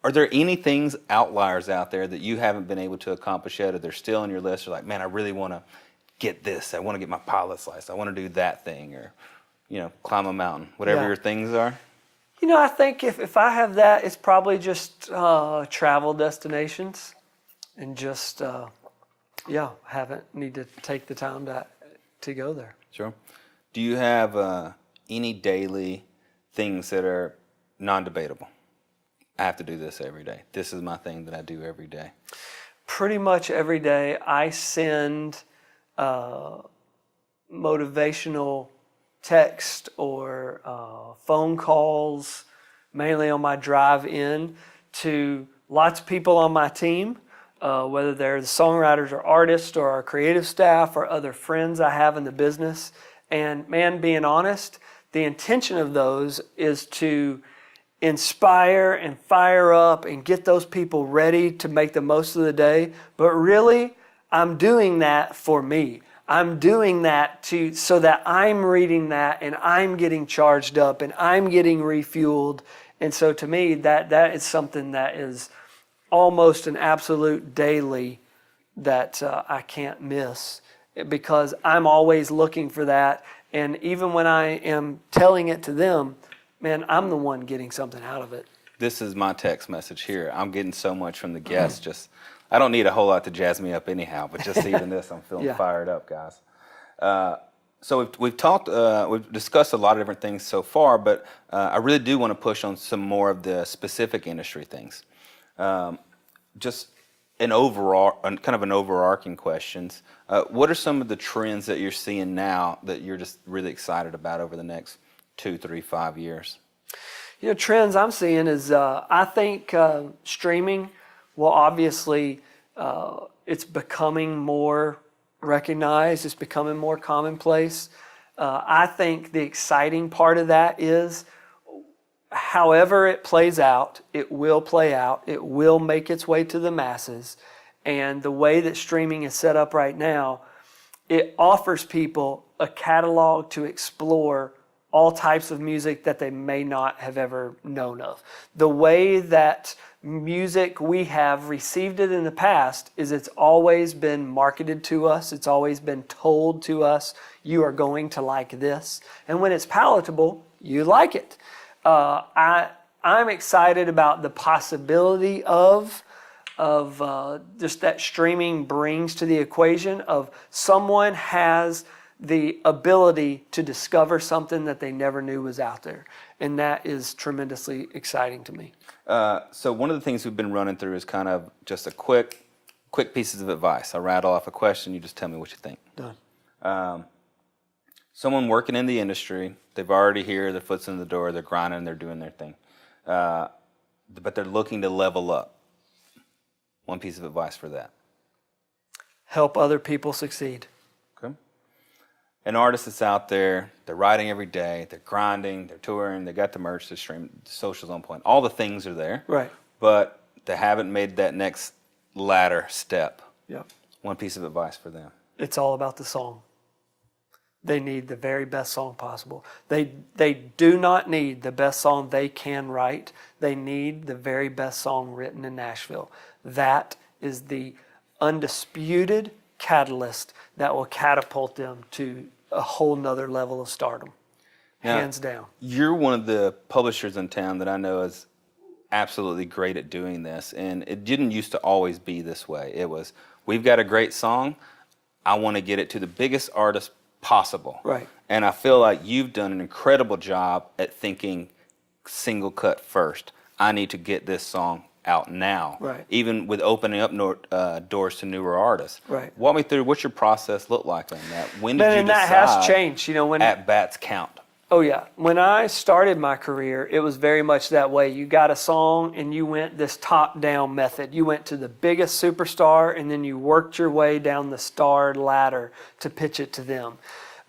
Are there any things, outliers out there that you haven't been able to accomplish yet, or they're still on your list? You're like, man, I really want to get this. I want to get my pilot's license. I want to do that thing, or climb a mountain. Whatever your things are. I think if I have that, it's probably just travel destinations, and just need to take the time to go there. Sure. Do you have any daily things that are non-debatable? I have to do this every day. This is my thing that I do every day. Pretty much every day I send motivational text or phone calls, mainly on my drive in, to lots of people on my team, whether they're the songwriters or artists or our creative staff or other friends I have in the business. And man, being honest, the intention of those is to inspire and fire up and get those people ready to make the most of the day. But really, I'm doing that for me. I'm doing that so that I'm reading that and I'm getting charged up and I'm getting refueled. And so to me, that is something that is almost an absolute daily that I can't miss, because I'm always looking for that. And even when I am telling it to them, man, I'm the one getting something out of it. This is my text message here. I'm getting so much from the guests. I don't need a whole lot to jazz me up anyhow, but just even this, I'm feeling fired up, guys. So we've discussed a lot of different things so far, but I really do want to push on some more of the specific industry things. Just an overarching questions. What are some of the trends that you're seeing now that you're just really excited about over the next 2, 3, 5 years? Trends I'm seeing is I think streaming will obviously, it's becoming more recognized. It's becoming more commonplace. I think the exciting part of that is however it plays out, it will play out. It will make its way to the masses. And the way that streaming is set up right now, it offers people a catalog to explore all types of music that they may not have ever known of. The way that music we have received it in the past is it's always been marketed to us. It's always been told to us, you are going to like this. And when it's palatable, you like it. I'm excited about the possibility of just that streaming brings to the equation of someone has the ability to discover something that they never knew was out there. And that is tremendously exciting to me. So one of the things we've been running through is kind of just a quick pieces of advice. I rattle off a question, you just tell me what you think. Done. Someone working in the industry, they've already here, their foot's in the door, they're grinding, they're doing their thing. But they're looking to level up. One piece of advice for that. Help other people succeed. Okay. An artist that's out there, they're writing every day, they're grinding, they're touring, they got the merch, the stream, the socials on point. All the things are there. Right. But they haven't made that next ladder step. Yep. One piece of advice for them. It's all about the song. They need the very best song possible. They do not need the best song they can write. They need the very best song written in Nashville. That is the undisputed catalyst that will catapult them to a whole nother level of stardom. Now, hands down. You're one of the publishers in town that I know is absolutely great at doing this, and it didn't used to always be this way. It was, we've got a great song, I want to get it to the biggest artist possible. Right. And I feel like you've done an incredible job at thinking single cut first. I need to get this song out now. Right. Even with opening up doors to newer artists. Right. Walk me through, what's your process look like on that? When did you And that decide has changed, when at bats count? Oh yeah. When I started my career, it was very much that way. You got a song and you went this top-down method. You went to the biggest superstar and then you worked your way down the star ladder to pitch it to them.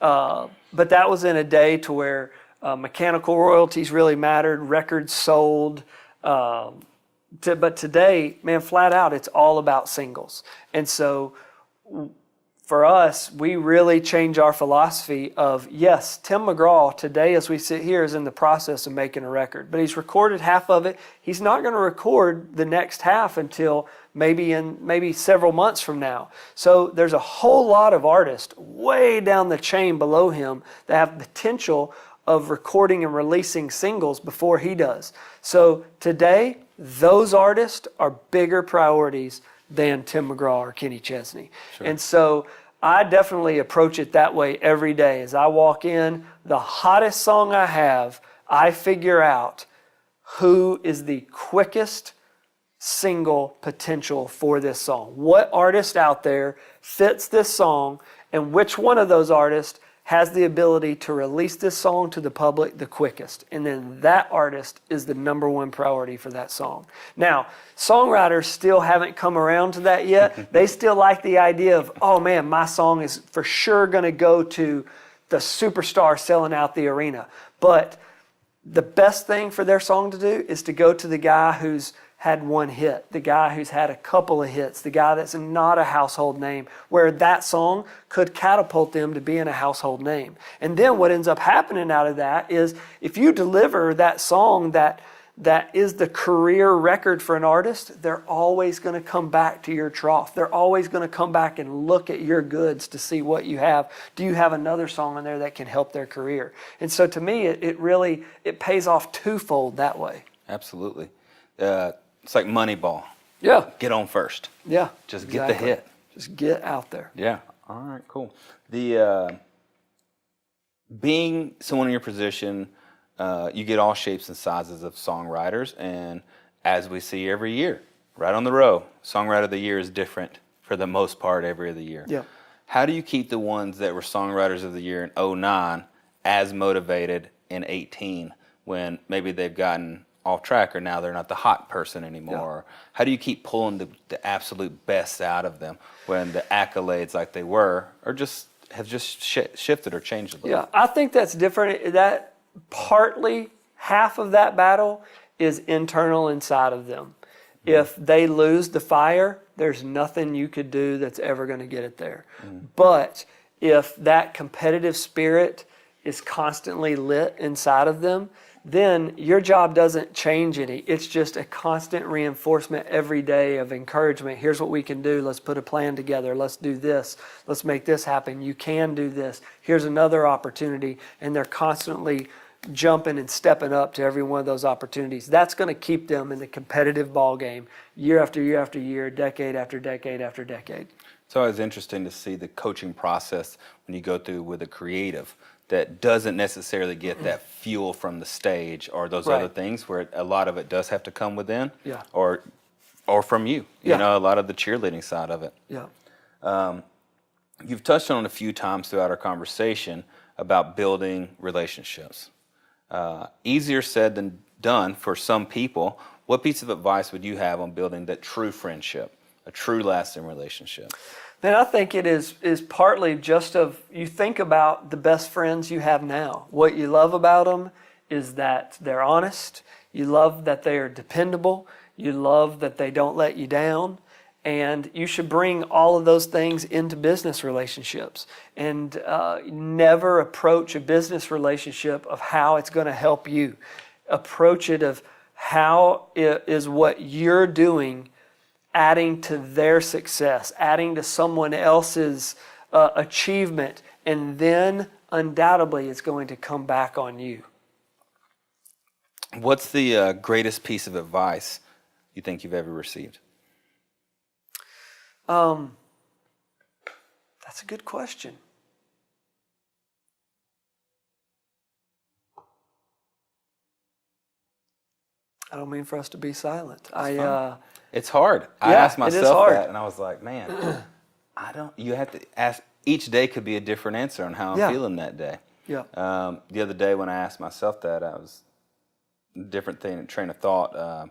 But that was in a day to where mechanical royalties really mattered, records sold. But today, man, flat out, it's all about singles. And so for us, we really change our philosophy of, yes, Tim McGraw today as we sit here is in the process of making a record, but he's recorded half of it. He's not going to record the next half until maybe several months from now. So there's a whole lot of artists way down the chain below him that have potential of recording and releasing singles before he does. So today, those artists are bigger priorities than Tim McGraw or Kenny Chesney. Sure. And so I definitely approach it that way every day. As I walk in, the hottest song I have, I figure out who is the quickest single potential for this song. What artist out there fits this song, and which one of those artists has the ability to release this song to the public the quickest. And then that artist is the number one priority for that song. Now, songwriters still haven't come around to that yet. They still like the idea of, oh man, my song is for sure going to go to the superstar selling out the arena. But the best thing for their song to do is to go to the guy who's had one hit, the guy who's had a couple of hits, the guy that's not a household name, where that song could catapult them to being a household name. And then what ends up happening out of that is if you deliver that song that is the career record for an artist, they're always going to come back to your trough. They're always going to come back and look at your goods to see what you have. Do you have another song in there that can help their career? And so to me, it pays off twofold that way. Absolutely. It's like Moneyball. Yeah. Get on first. Yeah. Just get the hit. Just get out there. Yeah. All right, cool. Being someone in your position, you get all shapes and sizes of songwriters, and as we see every year, right on the row, Songwriter of the Year is different for the most part every other year. Yeah. How do you keep the ones that were Songwriters of the Year in 2009 as motivated in 2018 when maybe they've gotten off track or now they're not the hot person anymore? Yeah. How do you keep pulling the absolute best out of them when the accolades like they were or just have just shifted or changed a little? Yeah, I think that's different. That partly half of that battle is internal inside of them. If they lose the fire, there's nothing you could do that's ever going to get it there. But if that competitive spirit is constantly lit inside of them, then your job doesn't change any. It's just a constant reinforcement every day of encouragement. Here's what we can do. Let's put a plan together. Let's do this. Let's make this happen. You can do this. Here's another opportunity. And they're constantly jumping and stepping up to every one of those opportunities. That's going to keep them in the competitive ball game year after year after year, decade after decade after decade. It's always interesting to see the coaching process when you go through with a creative that doesn't necessarily get that fuel from the stage or those other things, where a lot of it does have to come within, or from you. You know, a lot of the cheerleading side of it. Yeah. You've touched on it a few times throughout our conversation about building relationships. Easier said than done for some people. What piece of advice would you have on building that true friendship, a true lasting relationship? Then I think it is partly just you think about the best friends you have now. What you love about them is that they're honest. You love that they are dependable. You love that they don't let you down. And you should bring all of those things into business relationships, and never approach a business relationship of how it's going to help you. Approach it of how is what you're doing adding to their success, adding to someone else's achievement, and then undoubtedly it's going to come back on you. What's the greatest piece of advice you think you've ever received? That's a good question. I don't mean for us to be silent. It's hard. I asked myself hard. that, and I was like, man, you have to ask, each day could be a different answer on how I'm feeling that day. Yeah. The other day when I asked myself that, I was a different train of thought.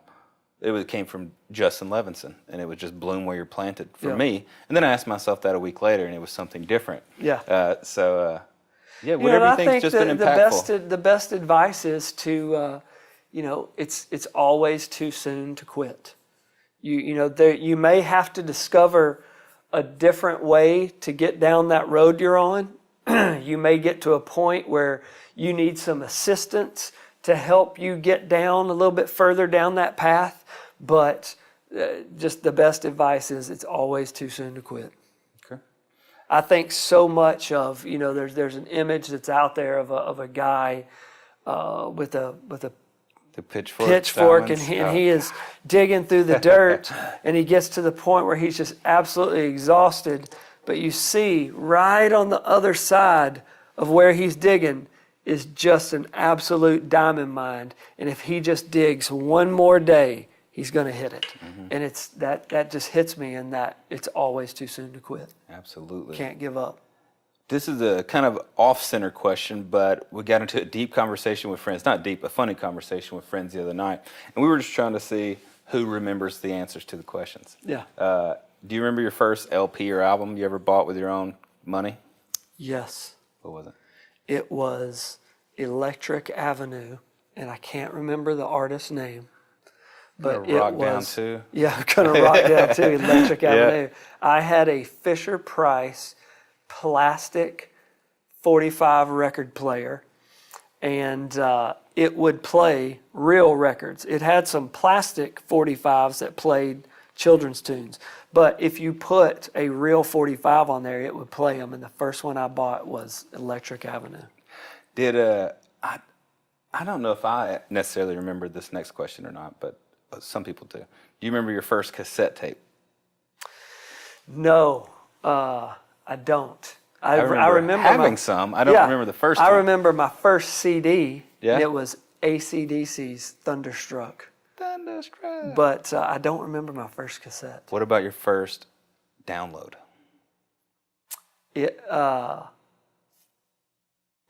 It came from Justin Levinson, and it was just bloom where you're planted for me. And then I asked myself that a week later, and it was something different. Yeah. Whatever you think's just been impactful. The best advice is to, it's always too soon to quit. You may have to discover a different way to get down that road you're on. You may get to a point where you need some assistance to help you get down a little bit further down that path, but just the best advice is it's always too soon to quit. Okay. I think so much of, there's an image that's out there of a guy with a pitchfork and he is digging through the dirt, and he gets to the point where he's just absolutely exhausted, but you see right on the other side of where he's digging is just an absolute diamond mine, and if he just digs one more day, he's going to hit it. And it's that just hits me, in that it's always too soon to quit. Absolutely. Can't give up. This is a kind of off-center question, but we got into a deep conversation with friends, not deep, a funny conversation with friends the other night, and we were just trying to see who remembers the answers to the questions. Yeah. Do you remember your first LP or album you ever bought with your own money? Yes. What was it? It was Electric Avenue, and I can't remember the artist's name, but Gonna rock down too. Yeah, gonna rock down too. Electric Avenue. I had a Fisher Price plastic 45 record player, and it would play real records. It had some plastic 45s that played children's tunes, but if you put a real 45 on there, it would play them. And the first one I bought was Electric Avenue. Did I don't know if I necessarily remember this next question or not, but some people do. Do you remember your first cassette tape? No, I don't. I remember having some. I don't remember the first one. I remember my first CD, Yeah? and it was AC/DC's Thunderstruck. Thunderstruck. But I don't remember my first cassette. What about your first download?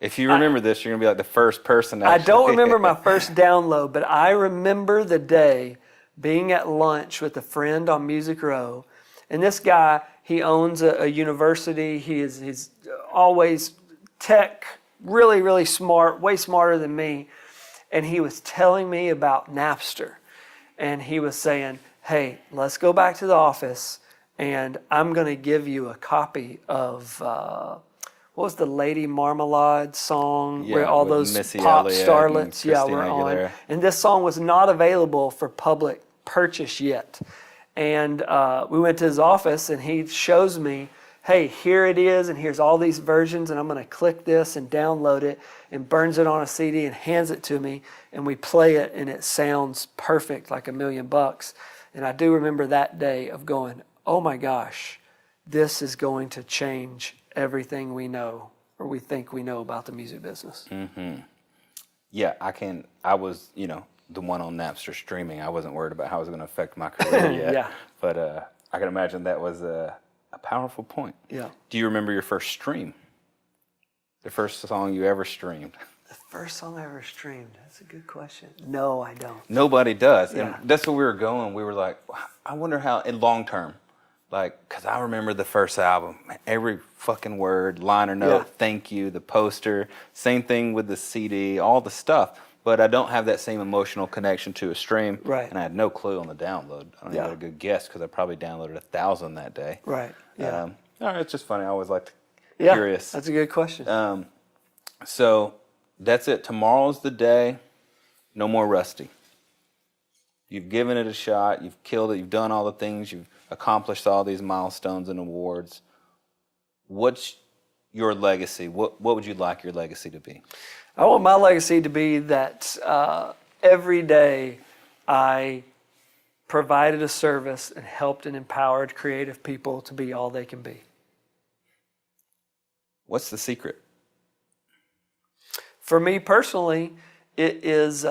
If you remember this, you're going to be like the first person. I don't remember my first download, but I remember the day being at lunch with a friend on Music Row. And this guy, he owns a university. He's always tech, really, really smart, way smarter than me. And he was telling me about Napster. And he was saying, hey, let's go back to the office, and I'm going to give you a copy of... what was the Lady Marmalade song where all those Missy pop Elliott starlets and were on? Aguilera. And this song was not available for public purchase yet. And we went to his office, and he shows me, hey, here it is, and here's all these versions, and I'm going to click this and download it, and burns it on a CD and hands it to me, and we play it, and it sounds perfect, like $1,000,000. And I do remember that day of going, oh my gosh, this is going to change everything we know or we think we know about the music business. Mm-hmm. Yeah, I was, the one on Napster streaming. I wasn't worried about how it was going to affect my career yet. Yeah. But I can imagine that was a powerful point. Yeah. Do you remember your first stream? The first song you ever streamed? The first song I ever streamed? That's a good question. No, I don't. Nobody does. Yeah. And that's where we were going. We were like, I wonder how, in long term, because I remember the first album, every fucking word, liner note, thank you, the poster, same thing with the CD, all the stuff. But I don't have that same emotional connection to a stream. Right. And I had no clue on the download. I don't even have a good guess because I probably downloaded 1,000 that day. Right. Yeah. It's just funny. I always liked Yeah. curious. That's a good question. So that's it. Tomorrow's the day. No more Rusty. You've given it a shot. You've killed it. You've done all the things. You've accomplished all these milestones and awards. What's your legacy? What would you like your legacy to be? I want my legacy to be that every day I provided a service and helped and empowered creative people to be all they can be. What's the secret? For me personally, it is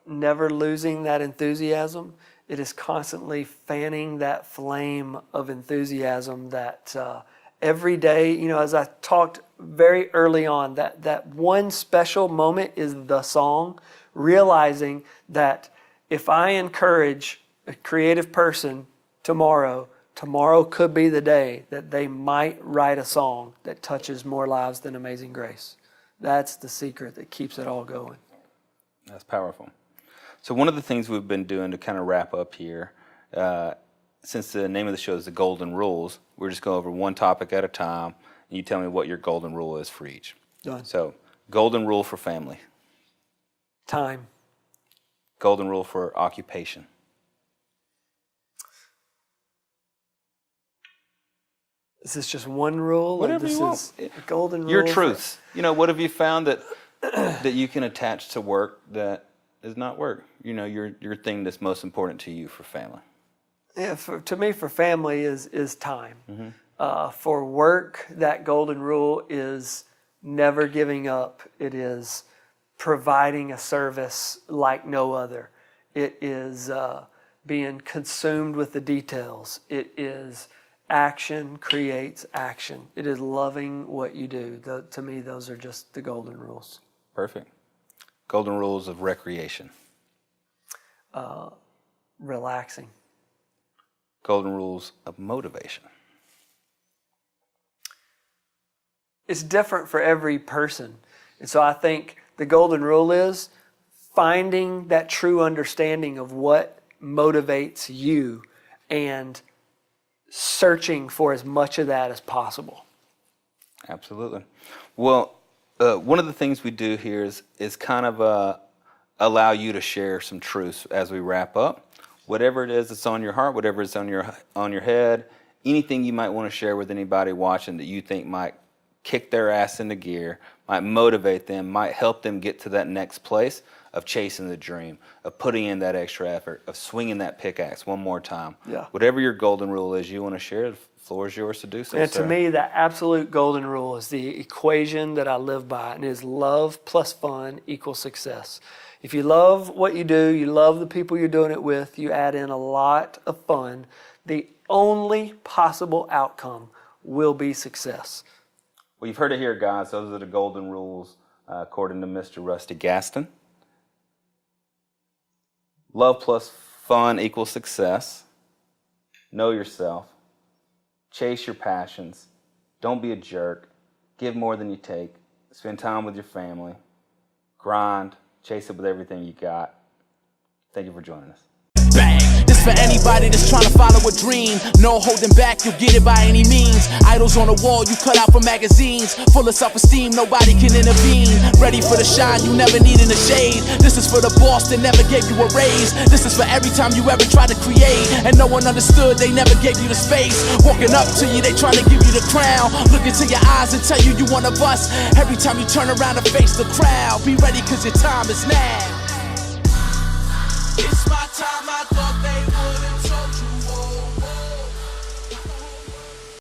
never losing that enthusiasm. It is constantly fanning that flame of enthusiasm that every day, as I talked very early on, that one special moment is the song, realizing that if I encourage a creative person tomorrow could be the day that they might write a song that touches more lives than Amazing Grace. That's the secret that keeps it all going. That's powerful. So one of the things we've been doing to kind of wrap up here, since the name of the show is The Golden Rules, we're just going over one topic at a time, and you tell me what your golden rule is for each. Done. So, golden rule for family. Time. Golden rule for occupation. Is this just one rule? Whatever this you want. is a golden rule? Your truths. What have you found that you can attach to work that is not work? Your thing that's most important to you for family. Yeah, to me, for family is time. Mm-hmm. For work, that golden rule is never giving up. It is providing a service like no other. It is being consumed with the details. It is action creates action. It is loving what you do. To me, those are just the golden rules. Perfect. Golden rules of recreation. Relaxing. Golden rules of motivation. It's different for every person. And so I think the golden rule is finding that true understanding of what motivates you, and searching for as much of that as possible. Absolutely. Well, one of the things we do here is kind of allow you to share some truths as we wrap up. Whatever it is that's on your heart, whatever is on your head, anything you might want to share with anybody watching that you think might kick their ass into gear, might motivate them, might help them get to that next place of chasing the dream, of putting in that extra effort, of swinging that pickaxe one more time. Yeah. Whatever your golden rule is you want to share, the floor is yours to do so. And sir. to me, the absolute golden rule is the equation that I live by, and it is love plus fun equals success. If you love what you do, you love the people you're doing it with, you add in a lot of fun, the only possible outcome will be success. Well, you've heard it here, guys. Those are the golden rules according to Mr. Rusty Gaston. Love plus fun equals success. Know yourself. Chase your passions. Don't be a jerk. Give more than you take. Spend time with your family. Grind. Chase it with everything you got. Thank you for joining us. Bang! This for anybody that's trying to follow a dream. No holding back, you'll get it by any means. Idols on the wall, you cut out from magazines. Full of self-esteem, nobody can intervene. Ready for the shine, you never need in the shade. This is for the boss that never gave you a raise. This is for every time you ever tried to create and no one understood, they never gave you the space. Walking up to you, they trying to give you the crown. Look into your eyes and tell you you want to bust. Every time you turn around and face the crowd, be ready cause your time is now. It's my time, I